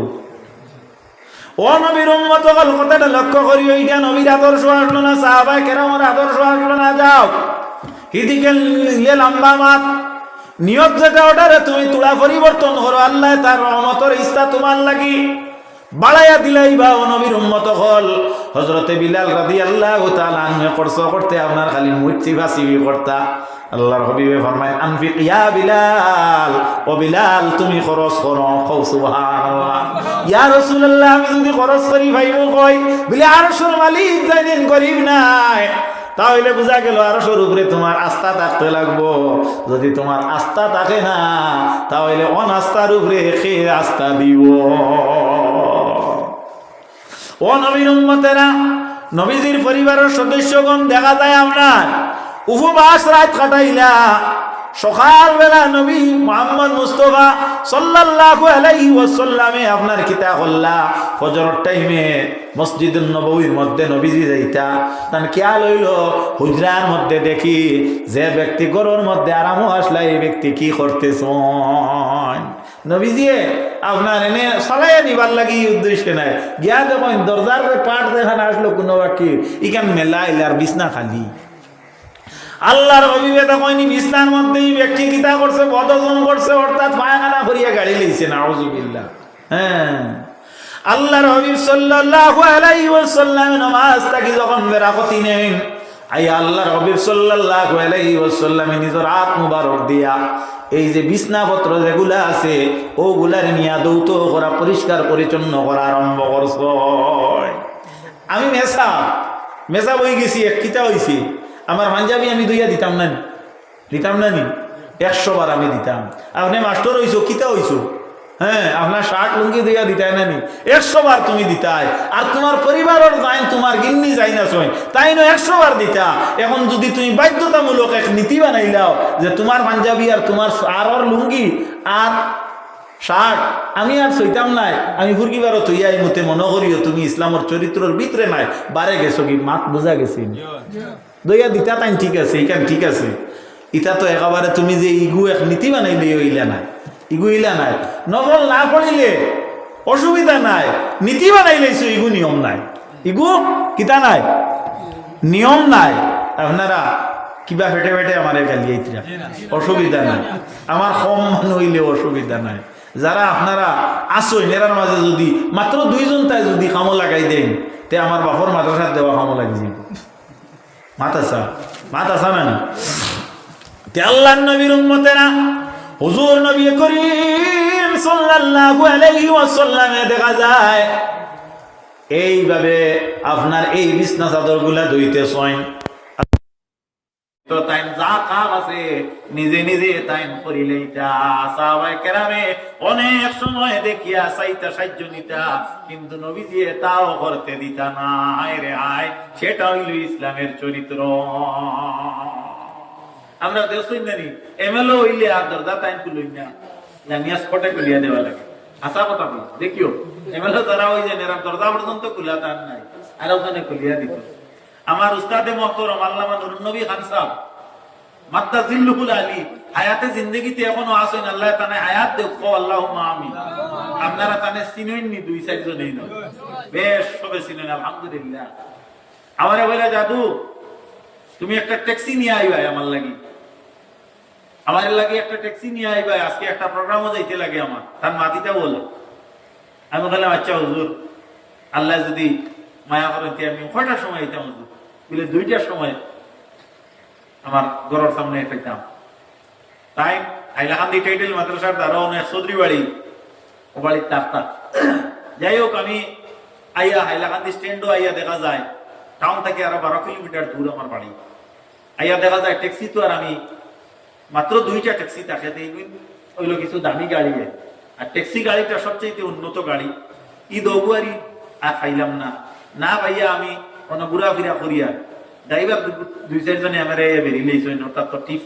ও নবীর উম্মত হল, কথাটা লক্ষ্য করি, ওইটা নবীর আদর্শ আসলো না, সাহাবায়ে কেরামের আদর্শ আসলো না। যাও এদিকে নিলে লম্বা মাত, নিয়ত যেটা ওটারে তুমি তুলা পরিবর্তন করো, আল্লাহ তার রহমতের ইচ্ছা তোমার লাগি বাড়াইয়া দিলাই বা ও নবীর উম্মত হল। হযরতে বিলাল রাদিয়াল্লাহু তাআলা আনহু খরচ করতে আপনার খালি মুচি ফাসি করতা। আল্লাহর হাবিবে ফরমায়, আনফিক ইয়া বিলাল, ও বিলাল তুমি খরচ করো। কও সুবহানাল্লাহ। ইয়া রাসূলুল্লাহ, আমি যদি খরচ করি ভাইবো কই বলে আরশের মালিক জানেন গরিব নাই, তাহলে বোঝা গেল আরশের উপরে তোমার আস্থা থাকতে লাগবো। যদি তোমার আস্থা থাকে না, তাহলে অনাস্থার উপরে কে আস্থা দিব? ও নবীর উম্মতেরা, নবীজির পরিবারের সদস্যগণ দেখা যায় আপনার উপবাস রাত কাটাইলা, সকালবেলা নবী মুহাম্মদ মুস্তাফা সাল্লাল্লাহু আলাইহি ওয়াসাল্লামে আপনার কিতা করলা, ফজরের টাইমে মসজিদুন নববীর মধ্যে নবীজি যাইতা, তান খেয়াল হইল হুজরার মধ্যে দেখি যে ব্যক্তি ঘরের মধ্যে আরাম আসলা, এই ব্যক্তি কি করতেছেন? নবীজি আপনার এনে সবাই নিবার লাগি উদ্দেশ্য নাই, গিয়া দেখেন দরজার পাঠ দেখান আসলো কোনো বাকি ইখান মেলা আর বিছনা খালি। আল্লাহর অভিবেদা কইনি বিছনার মধ্যেই ব্যক্তি কিতা করছে, বদজন করছে, অর্থাৎ পায়খানা করিয়া গাড়ি লইছে, নাউজুবিল্লাহ। হ্যাঁ, আল্লাহর হাবিব সাল্লাল্লাহু আলাইহি ওয়াসাল্লাম নামাজ থাকি যখন বেরাকতি নেন, আই আল্লাহর হাবিব সাল্লাল্লাহু আলাইহি ওয়াসাল্লাম নিজের হাত মুবারক দিয়া এই যে বিছনাপত্র যেগুলা আছে ওগুলার নিয়া দৌত করা, পরিষ্কার পরিচ্ছন্ন করা আরম্ভ করছ। আমি মেসা বই গেছি, এক কিতা হইছি, আমার পাঞ্জাবি আমি দুইয়া দিতাম না নি 100 বার আমি দিতাম। আপনি মাস্টার হইছো, কিতা হইছো, হ্যাঁ আপনার শার্ট লুঙ্গি দিয়া দিতাই না নি 100 বার তুমি দিতাই, আর তোমার পরিবারের যাই তোমার গিন্নি যাই না সই তাই না 100 বার দিতা। এখন যদি তুমি বাধ্যতামূলক এক নীতি বানাইলাও যে তোমার পাঞ্জাবি আর তোমার আর লুঙ্গি আর শার্ট আমি আর সইতাম নাই, আমি ফুরকিবারও তুইয়াই মতে মনে করিও তুমি ইসলামের চরিত্রের ভিতরে নাই, বারে গেছো কি মাত বোঝা গেছি দইয়া দিতা তাই ঠিক আছে, এখান ঠিক আছে। ইটা তো একেবারে তুমি যে ইগু এক নীতি বানাইলে ইলা নাই, ইগু ইলা নাই, নকল না পড়িলে অসুবিধা নাই, নীতি বানাইলেছো ইগু নিয়ম নাই, ইগু কিতা নাই, নিয়ম নাই। আপনারা কিবা ফেটে ফেটে আমার গালি এইটা অসুবিধা নাই, আমার কম মান হইলে অসুবিধা নাই। যারা আপনারা আসো এরার মাঝে যদি মাত্র 2 জন তাই যদি কামো লাগাই দেন, তে আমার বাপর মাদ্রাসার দেওয়া কামো লাগি যাব। মাত আসা না তে আল্লাহর নবীর উম্মতেরা, হুজুর নবী করিম সাল্লাল্লাহু আলাইহি ওয়াসাল্লামে দেখা যায় এইভাবে আপনার এই বিছনা চাদরগুলা ধুইতেছেন, তো তাই যা কাম আছে নিজে নিজে তাই করিলে। সাহাবায়ে কেরামে অনেক সময় দেখিয়া চাইতা সাহায্য নিতা, কিন্তু নবীজি তাও করতে দিতা না। রে আয়, সেটা হইল ইসলামের চরিত্র। আমরা দেখছি নানি এমএলএ হইলে আর দরজা তাই খুলই না, জানিয়া স্পটে খুলিয়া দেওয়া লাগে। আশা কথা বল দেখিও এমএলএ যারা হই যায় এরা দরজা পর্যন্ত খুলা তার নাই, আর ওখানে খুলিয়া দিত। আমার উস্তাদে মুহতারাম আল্লামা নুরুন নবী খান সাহেব মাত্তা জিল্লুল আলী হায়াতে জিন্দেগিতে এখনো আছেন, আল্লাহ তাআলা হায়াত দেখ, আল্লাহুম্মা আমিন। আপনারা তানে চিনেন নি 2-4 জনই না, বেশ সবে চিনেন আলহামদুলিল্লাহ। আমারে বলে জাদু তুমি একটা ট্যাক্সি নিয়ে আইবা আমার লাগি, আমার লাগি একটা ট্যাক্সি নিয়ে আইবা, আজকে একটা প্রোগ্রামও যাইতে লাগে আমার, তার মাতিটা বলো। আমি বললাম আচ্ছা হুজুর, আল্লাহ যদি মায়া করেন আমি কয়টার সময় আইতাম হুজুর? বলে 2টার সময় আমার ঘরের সামনে পেতাম। তাই হাইলাকান্দি টাইটেল মাদ্রাসার দ্বারা অনেক চৌধুরী বাড়ি, ও বাড়ির তাক্তা। যাই হোক আমি আইয়া হাইলাকান্দি স্ট্যান্ডও আইয়া দেখা যায় টাউন থেকে আরো 12 কিলোমিটার দূর আমার বাড়ি। আইয়া দেখা যায় ট্যাক্সি তো আর আমি মাত্র 2টা ট্যাক্সি তাকে ওইলো কিছু দামি গাড়ি, আর ট্যাক্সি গাড়িটা সবচেয়ে উন্নত গাড়ি। ঈদ অবুয়ারি আর খাইলাম না, না ভাইয়া আমি কোনো ঘুরাফিরা করিয়া ড্রাইভার 2-4 জনে আমার বেরিয়েছে, অর্থাৎ তো টিপ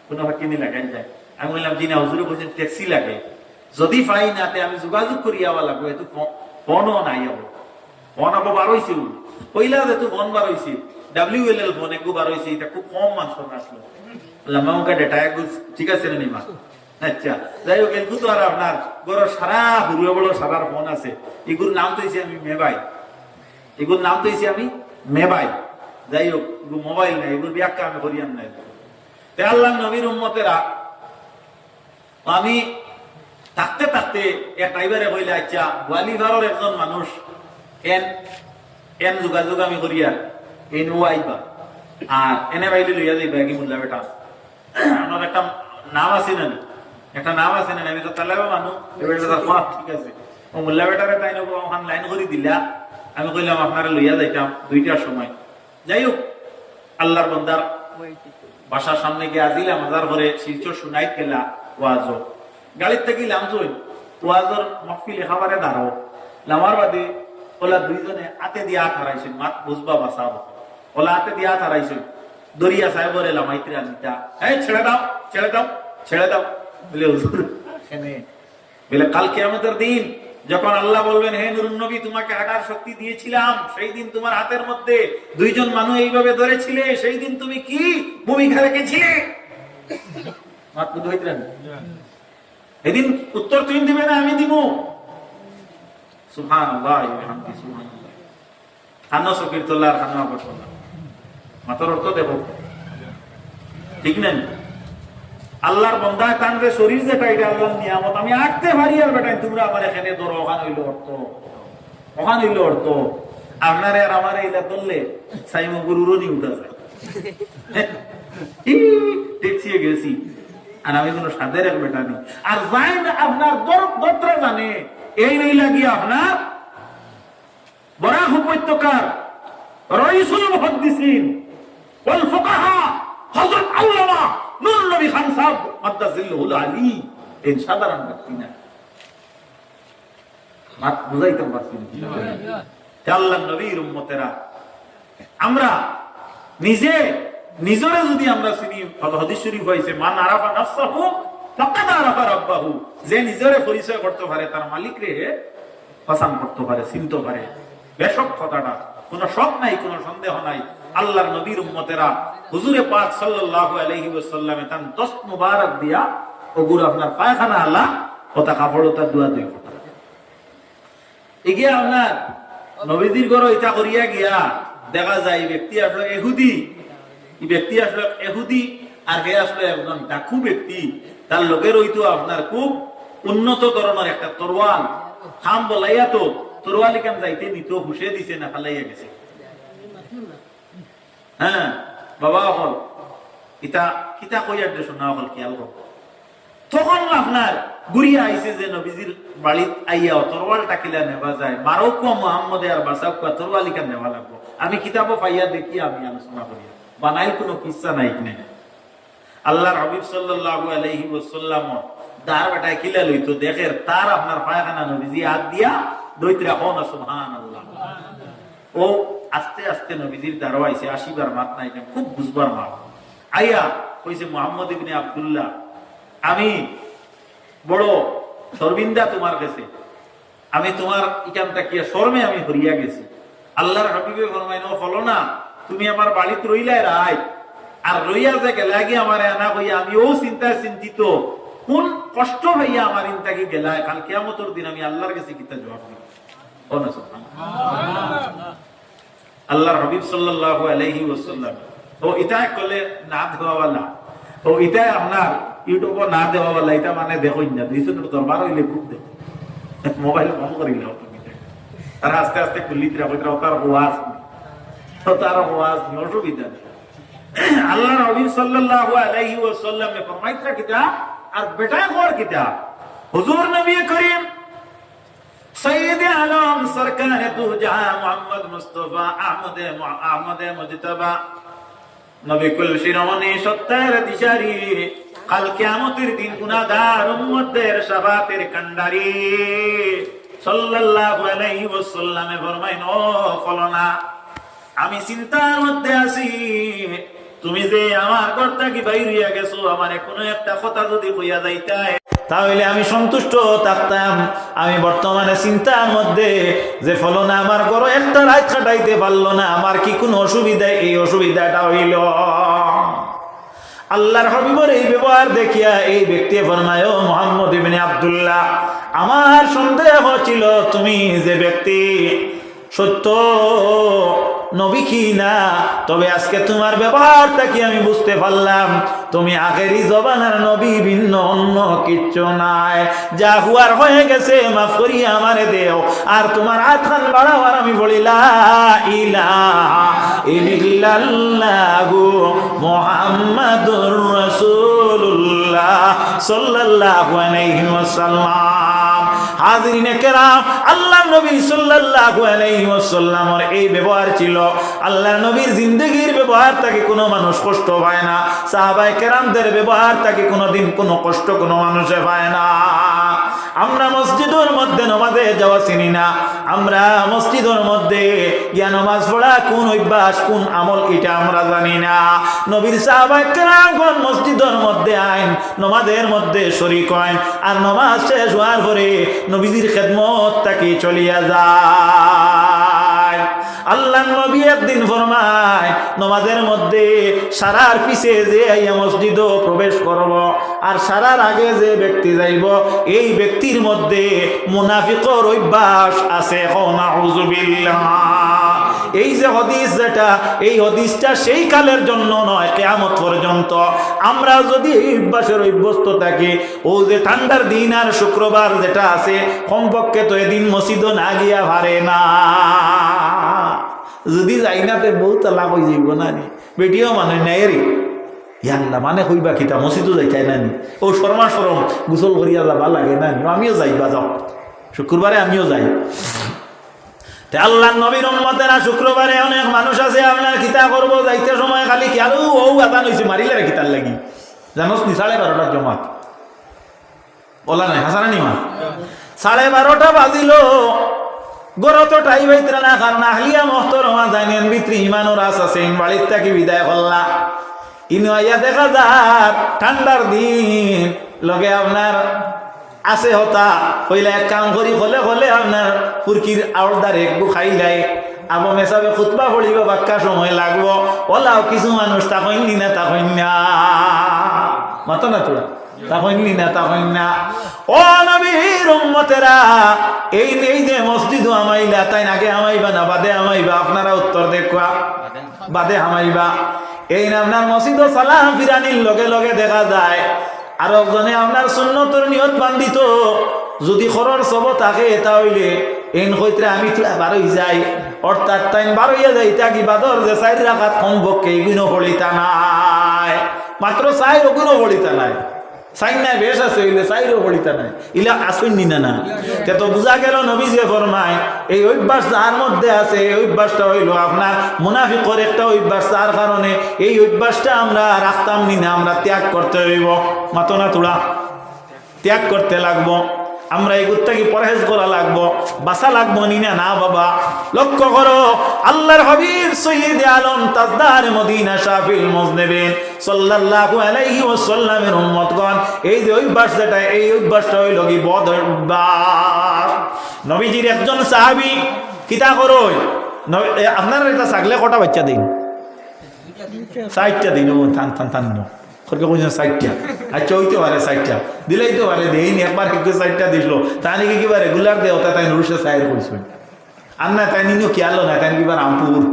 কোনো কিনে লাগাই যায়। আমি বললাম জি না হুজুরে বলছেন ট্যাক্সি লাগে, যদি পাই না আমি যোগাযোগ করিয়া লাগবো, এত ফোনও নাই হবো, ফোন আবো বার হয়েছে পইলা যেহেতু ফোন বার হয়েছে WLL ফোন একটু বার হয়েছে, এটা খুব কম মানুষ আসলো। বললাম ডেটা ঠিক আছে না নিমা, আচ্ছা যাই হোক এগুলো তো আর আপনার বড় সারা বুড়ো বড় সারার ফোন আছে, এগুলোর নাম তো হয়েছে আমি মেবাই, এগুলোর নাম তো হয়েছে আমি মেবাই। যাই হোক এগুলো মোবাইল নাই, এগুলো ব্যাখ্যা আমি করিয়ান নাই। তে আল্লাহ নবীর উম্মতেরা, আমি থাকতে থাকতে এক ড্রাইভারে কইলে আচ্ছা গোয়ালিঘরের একজন মানুষ এন এন যোগাযোগ আমি করিয়া এন ও আইবা আর এনে বাইলে লইয়া যাইবা কি মোল্লা বেটা আমার একটা নাম আছে না, একটা নাম আছে না, আমি তো তালাবা মানুষ ঠিক আছে ও মোল্লা বেটারে তাই ওখান লাইন করে দিলা। আমি কইলাম আপনারা লইয়া যাইতাম 2টার সময়। যাই হোক আল্লাহর বান্দার বাসার সামনে গিয়ে আজিলাম, আজার করে শিলচর শুনাইত গেলা ওয়াজ, গাড়ির থেকে লামজই ওয়াজর মহফিল খাবারে দাঁড়াও লামার বাদে ওলা দুইজনে হাতে দিয়ে হাত হারাইছেন, মাত বুঝবা বাসাব ওলা হাতে দিয়ে হাত হারাইছেন, দরিয়া সাহেবরে লামাইত্রা নিতা এই ছেড়ে দাও ছেড়ে দাও ছেড়ে দাও বলে হুজুর বলে কাল কিয়ামতের দিন যখন আল্লাহ বলবেন হে নূরুন নবী তোমাকে হাঁটার শক্তি দিয়েছিলাম, সেই দিন তোমার হাতের মধ্যে 2 জন মানুষ এইভাবে ধরেছিলে, সেই দিন তুমি কি ভূমিকা রেখেছিলে? মাত বুঝ হইতেন এদিন উত্তর তুমি দিবে না আমি দিব। সুবহানাল্লাহ ওয়া সুবহানাল্লাহ। খানো সকিরতুল্লাহ খানো আবদুল্লাহ মাতার অর্থ দেব ঠিক নাই। আল্লাহর বান্দা কানরে শরীর যেটা এটা আল্লাহর নিয়ামত, আমি আটতে পারি আর বেটা তোমরা আমার এখানে ধরো, ওখান হইল অর্থ, ওখান হইল অর্থ। আপনারে আর আমার এইটা ধরলে সাইমো গুরুরও নি উঠা যায় দেখছি গেছি আর আমি কোনো সাদের এক বেটা নেই। আর যাই না আপনার গোত্র জানে এই নেই লাগিয়ে আপনার বরাক উপত্যকার রইসুল মুহাদ্দিসিন ওয়াল ফুকাহা হযরত আল্লামা নূরুন নবী খান সাহেব মাদ্দাজিল্লাহুল আলী এই সাধারণ ব্যক্তি না, মাত বুঝাইতে পারছি না। আল্লাহর নবীর উম্মতেরা আমরা নিজরে যদি আমরা চিনি, হাদিস শরীফ হইছে মান আরাফা নাফসাহু ফাকাদ আরাফা রাব্বাহু, যে নিজরে পরিচয় করতে পারে তার মালিক রে পছন্দ করতে পারে, চিনতে পারে। বেশক কথাটা কোনো শক নাই, কোনো সন্দেহ নাই। আল্লাহর নবীর উম্মতেরা হুজুরে পাক সাল্লাল্লাহু আলাইহি ওয়াসাল্লামে তান দস্ত মুবারক দিয়া ওগুর আপনার পায়খানা আল্লাহ কথা কাপড় ওটা দোয়া দুই কথা এগিয়ে আপনার নবীজির ঘর ইটা করিয়া গিয়া দেখা যায় ব্যক্তি আসলে ইহুদি, এই ব্যক্তি আসলে ইহুদি আর হে আসলে একজন ডাকু ব্যক্তি। তার লোকের হইতো আপনার খুব উন্নত ধরনের একটা তরোয়াল খাম বলাইয়া, তো তরোয়াল কেন যাইতে নিত হুসে দিছে না ফালাইয়া গেছে। হ্যাঁ বাবা হল ইটা কিতা কইয়ার দেশ না হল খেয়াল কর। তখন আপনার গুড়িয়া আইছে যে নবীজির বাড়িত আইয়া তরোয়ালটা কিলা নেওয়া যায়, মারো কুয়া মুহাম্মদে আর বাসাও কুয়া তরোয়ালি কেন নেওয়া লাগবো। আমি কিতাবও পাইয়া দেখি আমি আলোচনা করি, বানাইল কোনো কিচ্ছা নাই নাই। আল্লাহর হাবিব সাল্লাল্লাহু আলাইহি ওয়াসাল্লাম দার বেটায় কিলা লইতো দেখের তার আপনার পায়খানা নবীজি হাত দিয়া দইতে রাখো না সুবহানাল্লাহ। ও আস্তে আস্তে নবীজির দ্বারা আইছে, আসিবার মাত নাই, খুব বুঝবার মাত আইয়া কইছে মুহাম্মদ ইবনে আব্দুল্লাহ আমি বড় শর্মিন্দা তোমার কাছে, আমি তোমার ইকানটা কি শর্মে আমি হরিয়া গেছি। আল্লাহর হাবিবে ফরমাইনো হলো না তুমি আমার বাড়িতে রইলাই রাই আর রইয়া যে গেলা গিয়ে আমার আনা হইয়া আমিও চিন্তায় চিন্তিত কোন কষ্ট হইয়া আমার ইনতাকে গেলায়, কাল কিয়ামতের দিন আমি আল্লাহর কাছে কিতা জবাব দিব। ও না সুবহানাল্লাহ। আল্লাহর হাবিব সাল্লাল্লাহু আলাইহি ওয়াসাল্লাম ও এটা কলে না দেওয়াওয়ালা, ও এটা আপনার ইউটিউব না দেওয়াওয়ালা, এটা মানে দেখোই না দুইজন দরবার হইলে খুব দেখো, মোবাইল বন্ধ করিলে তুমি আর আস্তে আস্তে খুলিতে রাখো, তার ওয়াজ তার ওয়াজ অসুবিধা নেই। আল্লাহর হাবিব সাল্লাল্লাহু আলাইহি ওয়াসাল্লাম ने फरमाइता किता আর বেটা ঘর কিতা হুজুর নবী করিম সৈয়দ আলম সরকার দু জাহান মুহাম্মদ মুস্তাফা আহমদ মুজতবা নবী কুল শিরোমণি সত্তার দিশারি কাল কিয়ামতের দিন গুনাহগার উম্মতের শাফাতের কান্ডারি সাল্লাল্লাহু আলাইহি ওয়াসাল্লামে ফরমাইন ও ফলনা আমি চিন্তার মধ্যে আছি, তুমি যে আমার ঘর থেকে বাইরিয়া গেছো আমার কোনো একটা কথা যদি কইয়া যাইতাই তাহলে আমি সন্তুষ্ট থাকতাম। আমি বর্তমানে চিন্তার মধ্যে যে ফলনা আমার ঘর একটা রাত কাটাইতে পারলো না, আমার কি কোনো অসুবিধা? এই অসুবিধাটা হইল আল্লাহর হাবিবের এই ব্যবহার দেখিয়া এই ব্যক্তি ফরমায়, ও মুহাম্মদ ইবনে আব্দুল্লাহ, আমার সন্দেহ ছিল তুমি যে ব্যক্তি সত্য নবী কি না, তবে আজকে তোমার ব্যবহারটা কি আমি বুঝতে পারলাম তুমি আখেরি জবানার নবী, ভিন্ন অন্য কিচ্ছু নাই। যা হুয়ার হয়ে গেছে মাফ করিয়া আমারে দেও, আর তোমার হাত খান বাড়াও, আর আমি বলি লা ইলাহা ইল্লাল্লাহু মুহাম্মাদুর রাসূলুল্লাহ সাল্লাল্লাহু আলাইহি ওয়াসাল্লাম। হাজিরিনে কেরাম, আল্লাহর নবী সাল্লাল্লাহু আলাইহি ওয়াসাল্লামের এই ব্যবহার ছিল। আল্লাহর নবীর জিন্দেগীর ব্যবহার তাকে কোনো মানুষ কষ্ট পায় না, সাহাবায়ে কেরামদের ব্যবহার তাকে কোনোদিন কোনো কষ্ট কোনো মানুষে পায় না। আমরা মসজিদের মধ্যে নামাজে যাওয়া চিনি না, আমরা মসজিদের মধ্যে গিয়া নামাজ পড়া কোন অভ্যাস কোন আমল এটা আমরা জানি না। নবীর সাহাবায়ে কেরামগণ মসজিদের মধ্যে আইন নামাজের মধ্যে শরীক হয়, আর নামাজ শেষ হওয়ার পরে নবীজির খেদমত তাকে চলিয়া যায়। আল্লাহ নবী একদিন ফরমায়, নামাজের মধ্যে সারার পিছে যে আইয়া মসজিদ প্রবেশ করব, আর সারার আগে যে ব্যক্তি যাইব, এই ব্যক্তির মধ্যে মুনাফিকর অভ্যাস আছে। নাউযুবিল্লাহ। এই যে হাদিস, যেটা এই হাদিসটা সেই কালের জন্য নয়, কিয়ামত পর্যন্ত আমরা যদি এই অভ্যাসের অভ্যস্ত থাকি, ও যে ঠান্ডার দিন আর শুক্রবার যেটা আছে, কমপক্ষে তো এদিন মসজিদ না গিয়া ভারে না। যদি যাই না তো বউ তালাক হয়ে যাইব না নি, বেটিও মানে নাই রে ইয়াল্লা মানে কইবা কিতা মসজিদও যাই চাই না নি, ও শর্মা সরম গোসল করিয়া যাবা লাগে না নি, আমিও যাইবা যাও, শুক্রবারে আমিও যাই। আল্লাহ নবীর উম্মতেরা শুক্রবারে অনেক মানুষ আছে, আপনার কিতা করবো যাইতে সময় খালি কি আরো ও আদান হয়েছে মারিলে রে কিতার লাগি, জানোস নি 12:30 জমাত বলা নাই হাসানা নিমা 12:30 বাজিল, গড় তো টাই বাইতরা না, কারণ আহলিয়া মহতরমা জানেন ভিতরে ইমানোর আস আছে, বাড়ির থেকে বিদায় করলা, ইনু আইয়া দেখা যার ঠান্ডার দিন লগে আপনার আছে হতা হইলে এক কাম করি হলে হলে আপনার ফুরকির আওড়দার একটু খাইলাই আবো মেসাবে খুতবা পড়িব, বাক্কা সময় লাগবো, ওলাও কিছু মানুষ তাকইনি না তাকইন না, মাতো না তোরা তাকইনি না তাকইন না। ও নবীর উম্মতেরা, এই নেই যে মসজিদ আমাইলা, তাই আগে আমাইবা না বাদে আমাইবা? আপনারা উত্তর দেখবা, বাদে আমাইবা। এই না আপনার মসজিদ সালাম ফিরানির লগে লগে দেখা যায় আর একজনে আপনার সুন্নতর নিয়ত বান্ধিত, যদি খরর সব থাকে তাহলে এন হইতে আমি বারোই যাই, অর্থাৎ তাই বারোইয়া যাই তাকি বাদর যে 4 রাকাত কমপক্ষে এগুলো পড়িতা নাই, মাত্র 4 ওগুলো পড়িতা নাই, 4 নাই বেশ আছে হইলে 4ও পড়িতা নাই, ইলা আসুন নি না। তে তো বুঝা গেল নবী যে ফরমায় এই অভ্যাস যার মধ্যে আছে, এই অভ্যাসটা হইল আপনার মুনাফিকর একটা অভ্যাস, তার কারণে এই অভ্যাসটা আমরা রাখতাম নি না, আমরা ত্যাগ করতে হইব, মাতো না তোরা ত্যাগ করতে লাগবো, আমরা এগুলো কি পরহেজ করা লাগবো, বাসা লাগবো নি না? না বাবা, লক্ষ্য করো আল্লাহর হাবিব সৈয়দ আলম তাজদার মদিনা শাফিল মুজনিবিন সাল্লাল্লাহু আলাইহি ওয়াসাল্লামের উম্মতগণ, এই যে অভ্যাস যেটা, এই অভ্যাসটা হইল কি বদ অভ্যাস। নবীজির একজন সাহাবী কিতা করো, আপনারা এটা ছাগলে কটা বাচ্চা দিন? 60টা দিন। ও থান থান থান খরকে কইছেন 60টা, আচ্ছা হইতে পারে 60টা দিলেই তো পারে, দেইনি একবার 60টা দিছিল, তা নাকি কিবা রেগুলার দেও, তা তাই নুরুষে সাইর করছেন, আর না তাই নিও কি আলো না, তাই কিবার আমপুর।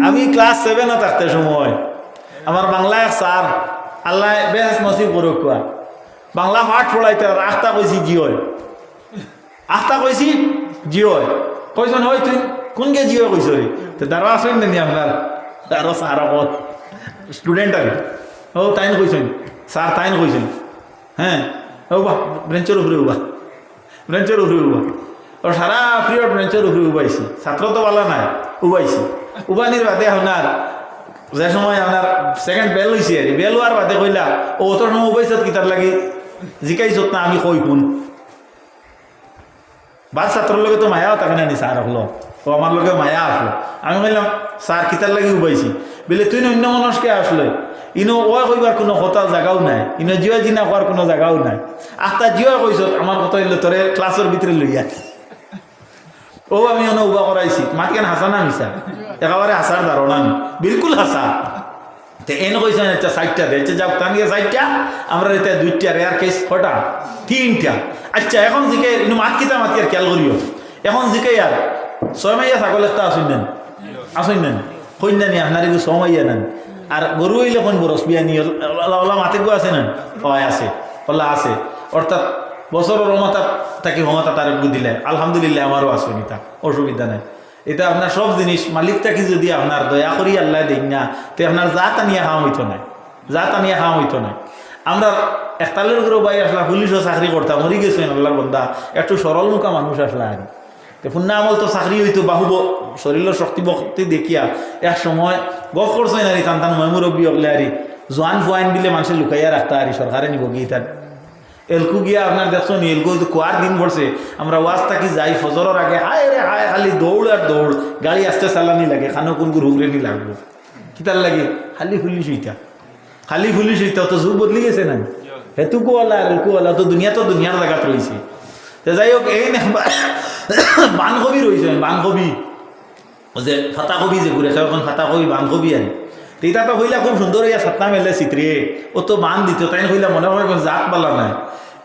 আমি ক্লাস 7 থাকতে সময় আমার বাংলা এক স্যার, আল্লাহ বেশ নসিব করুক, বাংলা পাঠ পড়াইতে আখতা কইছি জি হয়, আখতা কইছি জি হয়, কইছেন হয় তুই কোনকে জি হয় কইছ রে, তো দাঁড়া আসেন নি আপনার আরো স্যার কত স্টুডেন্ট আর ও তাইন কইছেন স্যার, তাইন কইছেন হ্যাঁ, ও বা ব্রেঞ্চের উপরে উবা, ব্রেঞ্চের উপরে উবা, ও সারা পিরিয়ড ব্রেঞ্চের উপরে উবাইছি, ছাত্র তো ভালো নাই, উবাইছি, উবানির বাদে আপনার যে সময় আপনার সেকেন্ড বেল হয়েছে আর বেল হওয়ার বাদে কইলা ও অত সময় উবাইছ কিতার লাগি জিকাইছত না, আমি কই শুন বাদ ছাত্রর লগে তো মায়াও থাকে না নি, স্যার হলো ও আমার লগে মায়া আসলো, আমি বললাম স্যার কিতার লাগি উবাইছি, বলে তুই অন্য মানুষকে আসলে ইনো ও কইবার কোনো কথা জায়গাও নাই, ইনো জিয়া জিনা করার কোনো জায়গাও নাই, আখতা জিয়া কইস আমার কথা হইলে তোরে ক্লাসের ভিতরে লইয়া, ও আমি উবা করাইছি, মাত কেন হাসা না মিশা, একেবারে হাসার ধারণা নি, বিলকুল হাসা, তো এন কইছেন আচ্ছা 60টা দিয়েছে, যাও তানিয়ে 60টা, আমরা এটা 2টা রেয়ার কেস কটা 3টা। আচ্ছা এখন জিকে মাত কিতা মাতি আর খেয়াল করিও, এখন জিকে আর 6 মাইয়া ছাগল একটা আসুন নেন, আসুন নেন কইনা নি আপনার এগুলো 6 মাইয়া নেন। আর গরু হইলে কোন বরস বিয়া নিয়ে ওলা মাতে গো আছে না? হয় আছে, ওলা আছে। অর্থাৎ বছরের রমতা তাকে ক্ষমতা তার দিলে আলহামদুলিল্লাহ আমারও আছে নিতা, অসুবিধা নাই। এটা আপনার সব জিনিস মালিক থাকি যদি আপনার দয়া করি আল্লাহ দিন না, তো আপনার যা টানিয়া খাওয়া হইতো না, যা টানিয়া খাওয়া হইতো না। আমরা একতালের গরু বাই আসলা, পুলিশও চাকরি করতাম, মরি গেছেন আল্লাহর বন্দা, একটু সরল মুখা মানুষ আসলা আর পুণ্য আমল তো চাকরি হইতো বাহুব শরীরের শক্তি বক্তি দেখিয়া এক সময় গফ করছে নারী টান টান মুরব্বী হলে আরি জোয়ান ফুয়াইন দিলে মানুষের লুকাইয়া রাখতা আরি সরকারে নিব গিয়ে তার এলকু গিয়া আপনার দেখছো নি এলকু কোয়ার দিন পড়ছে, আমরা ওয়াজ থাকি যাই ফজরের আগে হায় রে হায় খালি দৌড় আর দৌড়, গাড়ি আসতে চালানি লাগে, খানো কোন হুগরেনি লাগবো কিতার লাগে, খালি ফুলি সুইটা, খালি ফুলি সুইটা। তো যুগ বদলি গেছে না, হেতুকু ওলা আর এলকু ওলা তো দুনিয়ার জায়গাত রয়েছে। তো যাই হোক এই বানকবি রয়েছে, বানকবি যে ফাতাকবি যে ঘুরে এখন ফাতাকবি বানকবি আর এটা তো হইলা খুব সুন্দর হইয়া সাতটা মেলে চিত্রে ও তো বান দিত, তাই হইলা মনে হয় জাত পালা নাই।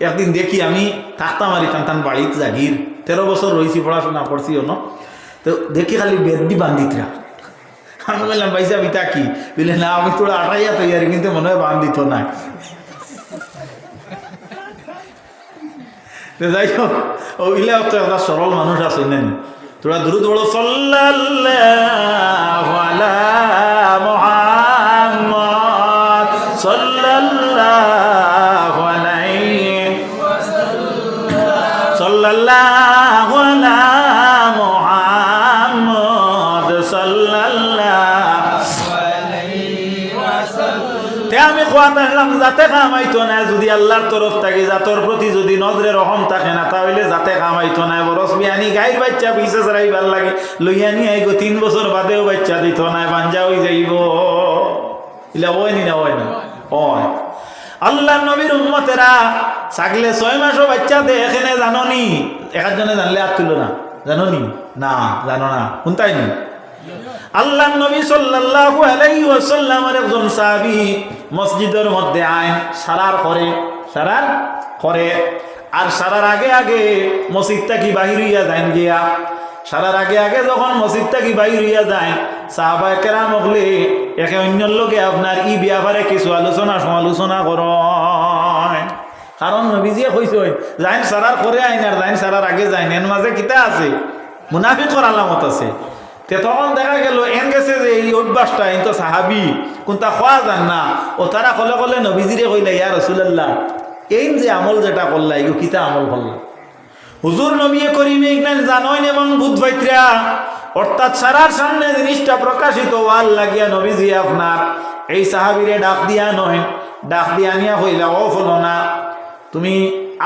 একদিন দেখি আমি থাকতাম আর টান বাড়িত জাগির 13 বছর রয়েছি, পড়াশোনা করছি অন্য, তো দেখি খালি বেদি বান্ধিতরা। আমি বললাম ভাইসা বিতা কি বলে, না আমি তোরা আটাইয়া তৈরি, কিন্তু মনে হয় বান দিত না। যাই হোক ওইলা তো একটা সরল মানুষ আছে না, তোরা দ্রুত বলো সাল্লাল্লাহু আলা মুহাম্মদ সাল্লাল্লাহু আলাইহি সাল্লাল্লাহু আলা মুহাম্মদ সাল্লাল্লাহু আলাইহি ওয়াসাল্লাম। আমি খোয়াত আসলাম যাতে কামাইতো না, যদি আল্লাহর তরফ থাকি জাতর প্রতি যদি নজরে রহম থাকে না, তাহলে যাতে কামাইতো না। বরস বিয়ানি গাইর বাচ্চা পিছে চড়াই ভাল লাগে, লইয়ানি আইব 3 বছর বাদেও বাচ্চা দিত না, বাঞ্জা হয়ে যাইব। ইলা ওই নি না ওই না ওই আল্লাহ নবীর উম্মতেরা ছাগলে 6 মাসও বাচ্চা দে, এখানে জাননি একজনে জানলে আর তুলো না, জাননি না জানো না শুনতাই নি। আল্লাহ নবী সাল্লাল্লাহু আলাইহি ওয়াসাল্লামের একজন সাহাবী মসজিদের মধ্যে আইন সারার করে আর সারার আগে আগে মসজিদটা কি বাহির হইয়া যায় গিয়া, সারার আগে আগে যখন মসজিদটা কি বাহির হইয়া যায়, সাহাবায়ে কেরাম হলে একে অন্যর লোকে আপনার ই ব্যাপারে কিছু আলোচনা সমালোচনা করেন। কারণ নবীজিয়ে কইছে যাইন সারার করে আইন আর যাইন সারার আগে যাইন, এর মাঝে কিতা আছে, মুনাফিকর আলামত আছে। তখন দেখা গেল এন গেছে যে এই অভ্যাসটা এন তো সাহাবি কোনটা খোয়া যান না, ও তারা কলে কলে নবীজিরে কইলা ইয়া রাসূলুল্লাহ এই যে আমল যেটা করলা এগুলো কিতা আমল করলা। হুজুর নবী করিম ইগনান জানইন এবং বুধবাইত্রা অর্থাৎ সারার সামনে জিনিসটা প্রকাশিত ওয়াল লাগিয়া নবীজি আপনার এই সাহাবিরে ডাক দিয়া নয়, ডাক দিয়া নিয়া কইলা ও ফলো না তুমি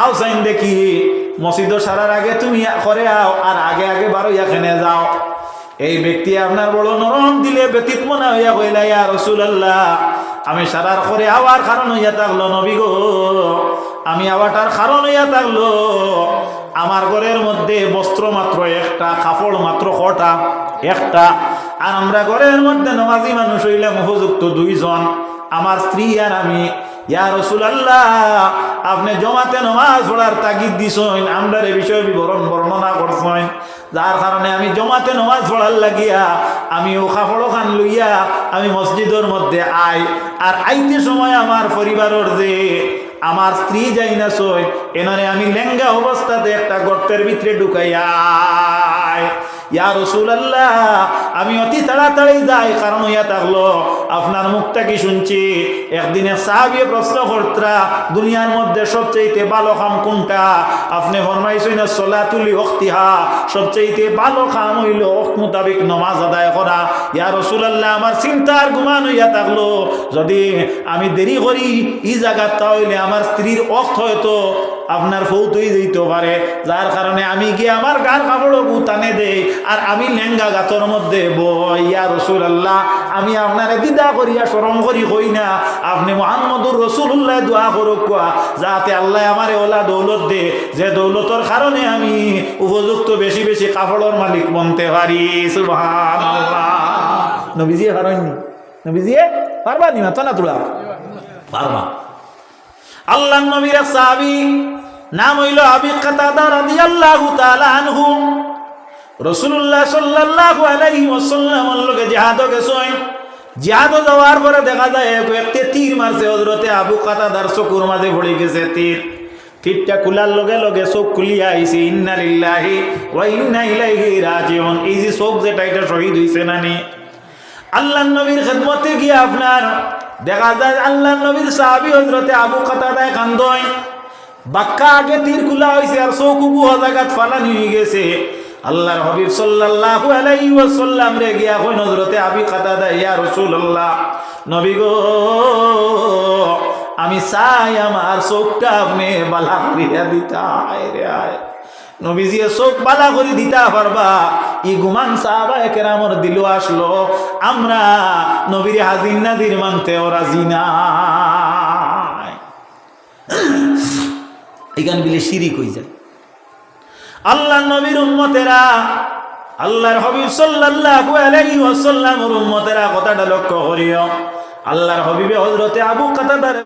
আও সাইন দেখি মসজিদ সারার আগে তুমি করে আও আর আগে আগে বারো ইয়াখানে যাও। এই ব্যক্তি আপনার বড় নরম দিলে ব্যতীত মনে হইয়া কইলা ইয়া রাসূলুল্লাহ আমি সারার করে আওয়ার কারণ হইয়া থাকলো নবী গো, আমি আওয়াটার কারণ হইয়া থাকলো আমার ঘরের মধ্যে বস্ত্র মাত্র একটা, কাপড় মাত্র কটা একটা, আর আমরা ঘরের মধ্যে নামাজি মানুষ হইলাম উপযুক্ত 2 জন, আমার স্ত্রী আর আমি। ইয়া রাসূলুল্লাহ আপনি জমাতে নামাজ পড়ার তাগিদ দিছেন, আমরা এই বিষয়ে বিবরণ বর্ণনা করছেন, যার কারণে আমি জমাতে নামাজ পড়ার লাগিয়া আমি ও কাপড় খান লইয়া আমি মসজিদের মধ্যে আই, আর আইতে সময় আমার পরিবারের যে আমার স্ত্রী যাই না সই এনারে আমি লেঙ্গা অবস্থাতে একটা গর্তের ভিতরে ঢুকাইয়া ইয়া রাসূলুল্লাহ আমি অতি তাড়াতাড়ি যাই, কারণ হইয়া থাকলো আপনার মুখটা কি শুনছি একদিনে সাহাবী প্রশ্ন করতরা দুনিয়ার মধ্যে সবচেয়ে ভালো কাম কোনটা, আপনি ফরমাইছেন না সালাতুল ওয়াক্তিহা, সবচেয়ে ভালো কাম হইল ওয়াক্ত মোতাবেক নামাজ আদায় করা। ইয়া রাসূলুল্লাহ আমার চিন্তার গুমান হইয়া থাকলো যদি আমি দেরি করি এই জায়গাটা হইলে আমার স্ত্রীর ওয়াক্ত হয়তো আপনার ফৌত হয়ে যেতে পারে, যার কারণে আমি গিয়ে আমার গার কাপড় টানে দেই আর আমি লেঙ্গা গাতর মধ্যে বই। ইয়া রাসূলুল্লাহ আমি আপনারে দ্বিধা করিয়া শরম করি কই না, আপনি মুহাম্মদুর রাসূলুল্লাহ দোয়া করুক যাতে আল্লাহ আমারে ওলা দৌলত দে, যে দৌলতর কারণে আমি উপযুক্ত বেশি বেশি কাপড়ের মালিক বনতে পারি। সুবহানাল্লাহ। নবীজি হারাইনি, নবীজি পারবা নি মাথা না তোলা পারবা। আল্লাহ নবীর এক সাহাবী নাম হইল আবি কাতাদা রাদিয়াল্লাহু তাআলা আনহু। রাসূলুল্লাহ সাল্লাল্লাহু আলাইহি ওয়াসাল্লামের লগে জিহাদ গেছেন। জিহাদ যাওয়ার পরে দেখা যায় একটা তীর মারছে হযরতে আবু কাতাদার চোখের মাঝে পড়ে গেছে তীর। তীরটা কুলার লগে লগে চোখ খুলিয়া আইছে। ইন্না লিল্লাহি ওয়া ইন্না ইলাইহি রাজিউন। এই যে চোখ যেটা এটা শহীদ হইছে না নি। আল্লাহর নবীর খেদমতে গিয়ে আপনার দেখা যায় আল্লাহর নবীর সাহাবী হযরতে আবু কাতাদায় কান্দয়। বাক্কা আগে তীর খুলা হইছে আর চোখ উবু জায়গাত ফালানি হয়ে গেছে। আল্লাহর হাবিব সাল্লাল্লাহু আলাইহি ওয়াসাল্লাম রে গিয়া কই হযরতে আবি কাতাদা ইয়া রাসূলুল্লাহ নবী গো আমি চাই আমার চোখটা আপনি বালা করিয়া দিতা। আয় রে আয় নবীজি চোখ বালা করে দিতা পারবা ই গুমান সাহাবায়ে কেরামর দিল আসলো। আমরা নবীর হাজির নাজির মানতে ওরা জিনা এখান বিলে শিরিক হয়ে যায়। আল্লাহ নবীর উম্মতেরা আল্লাহর হাবিব সাল্লাল্লাহু আলাইহি ওয়াসাল্লামের উম্মতেরা কথাটা লক্ষ্য করিও। আল্লাহর হাবিবে হযরতে আবু কাতাদার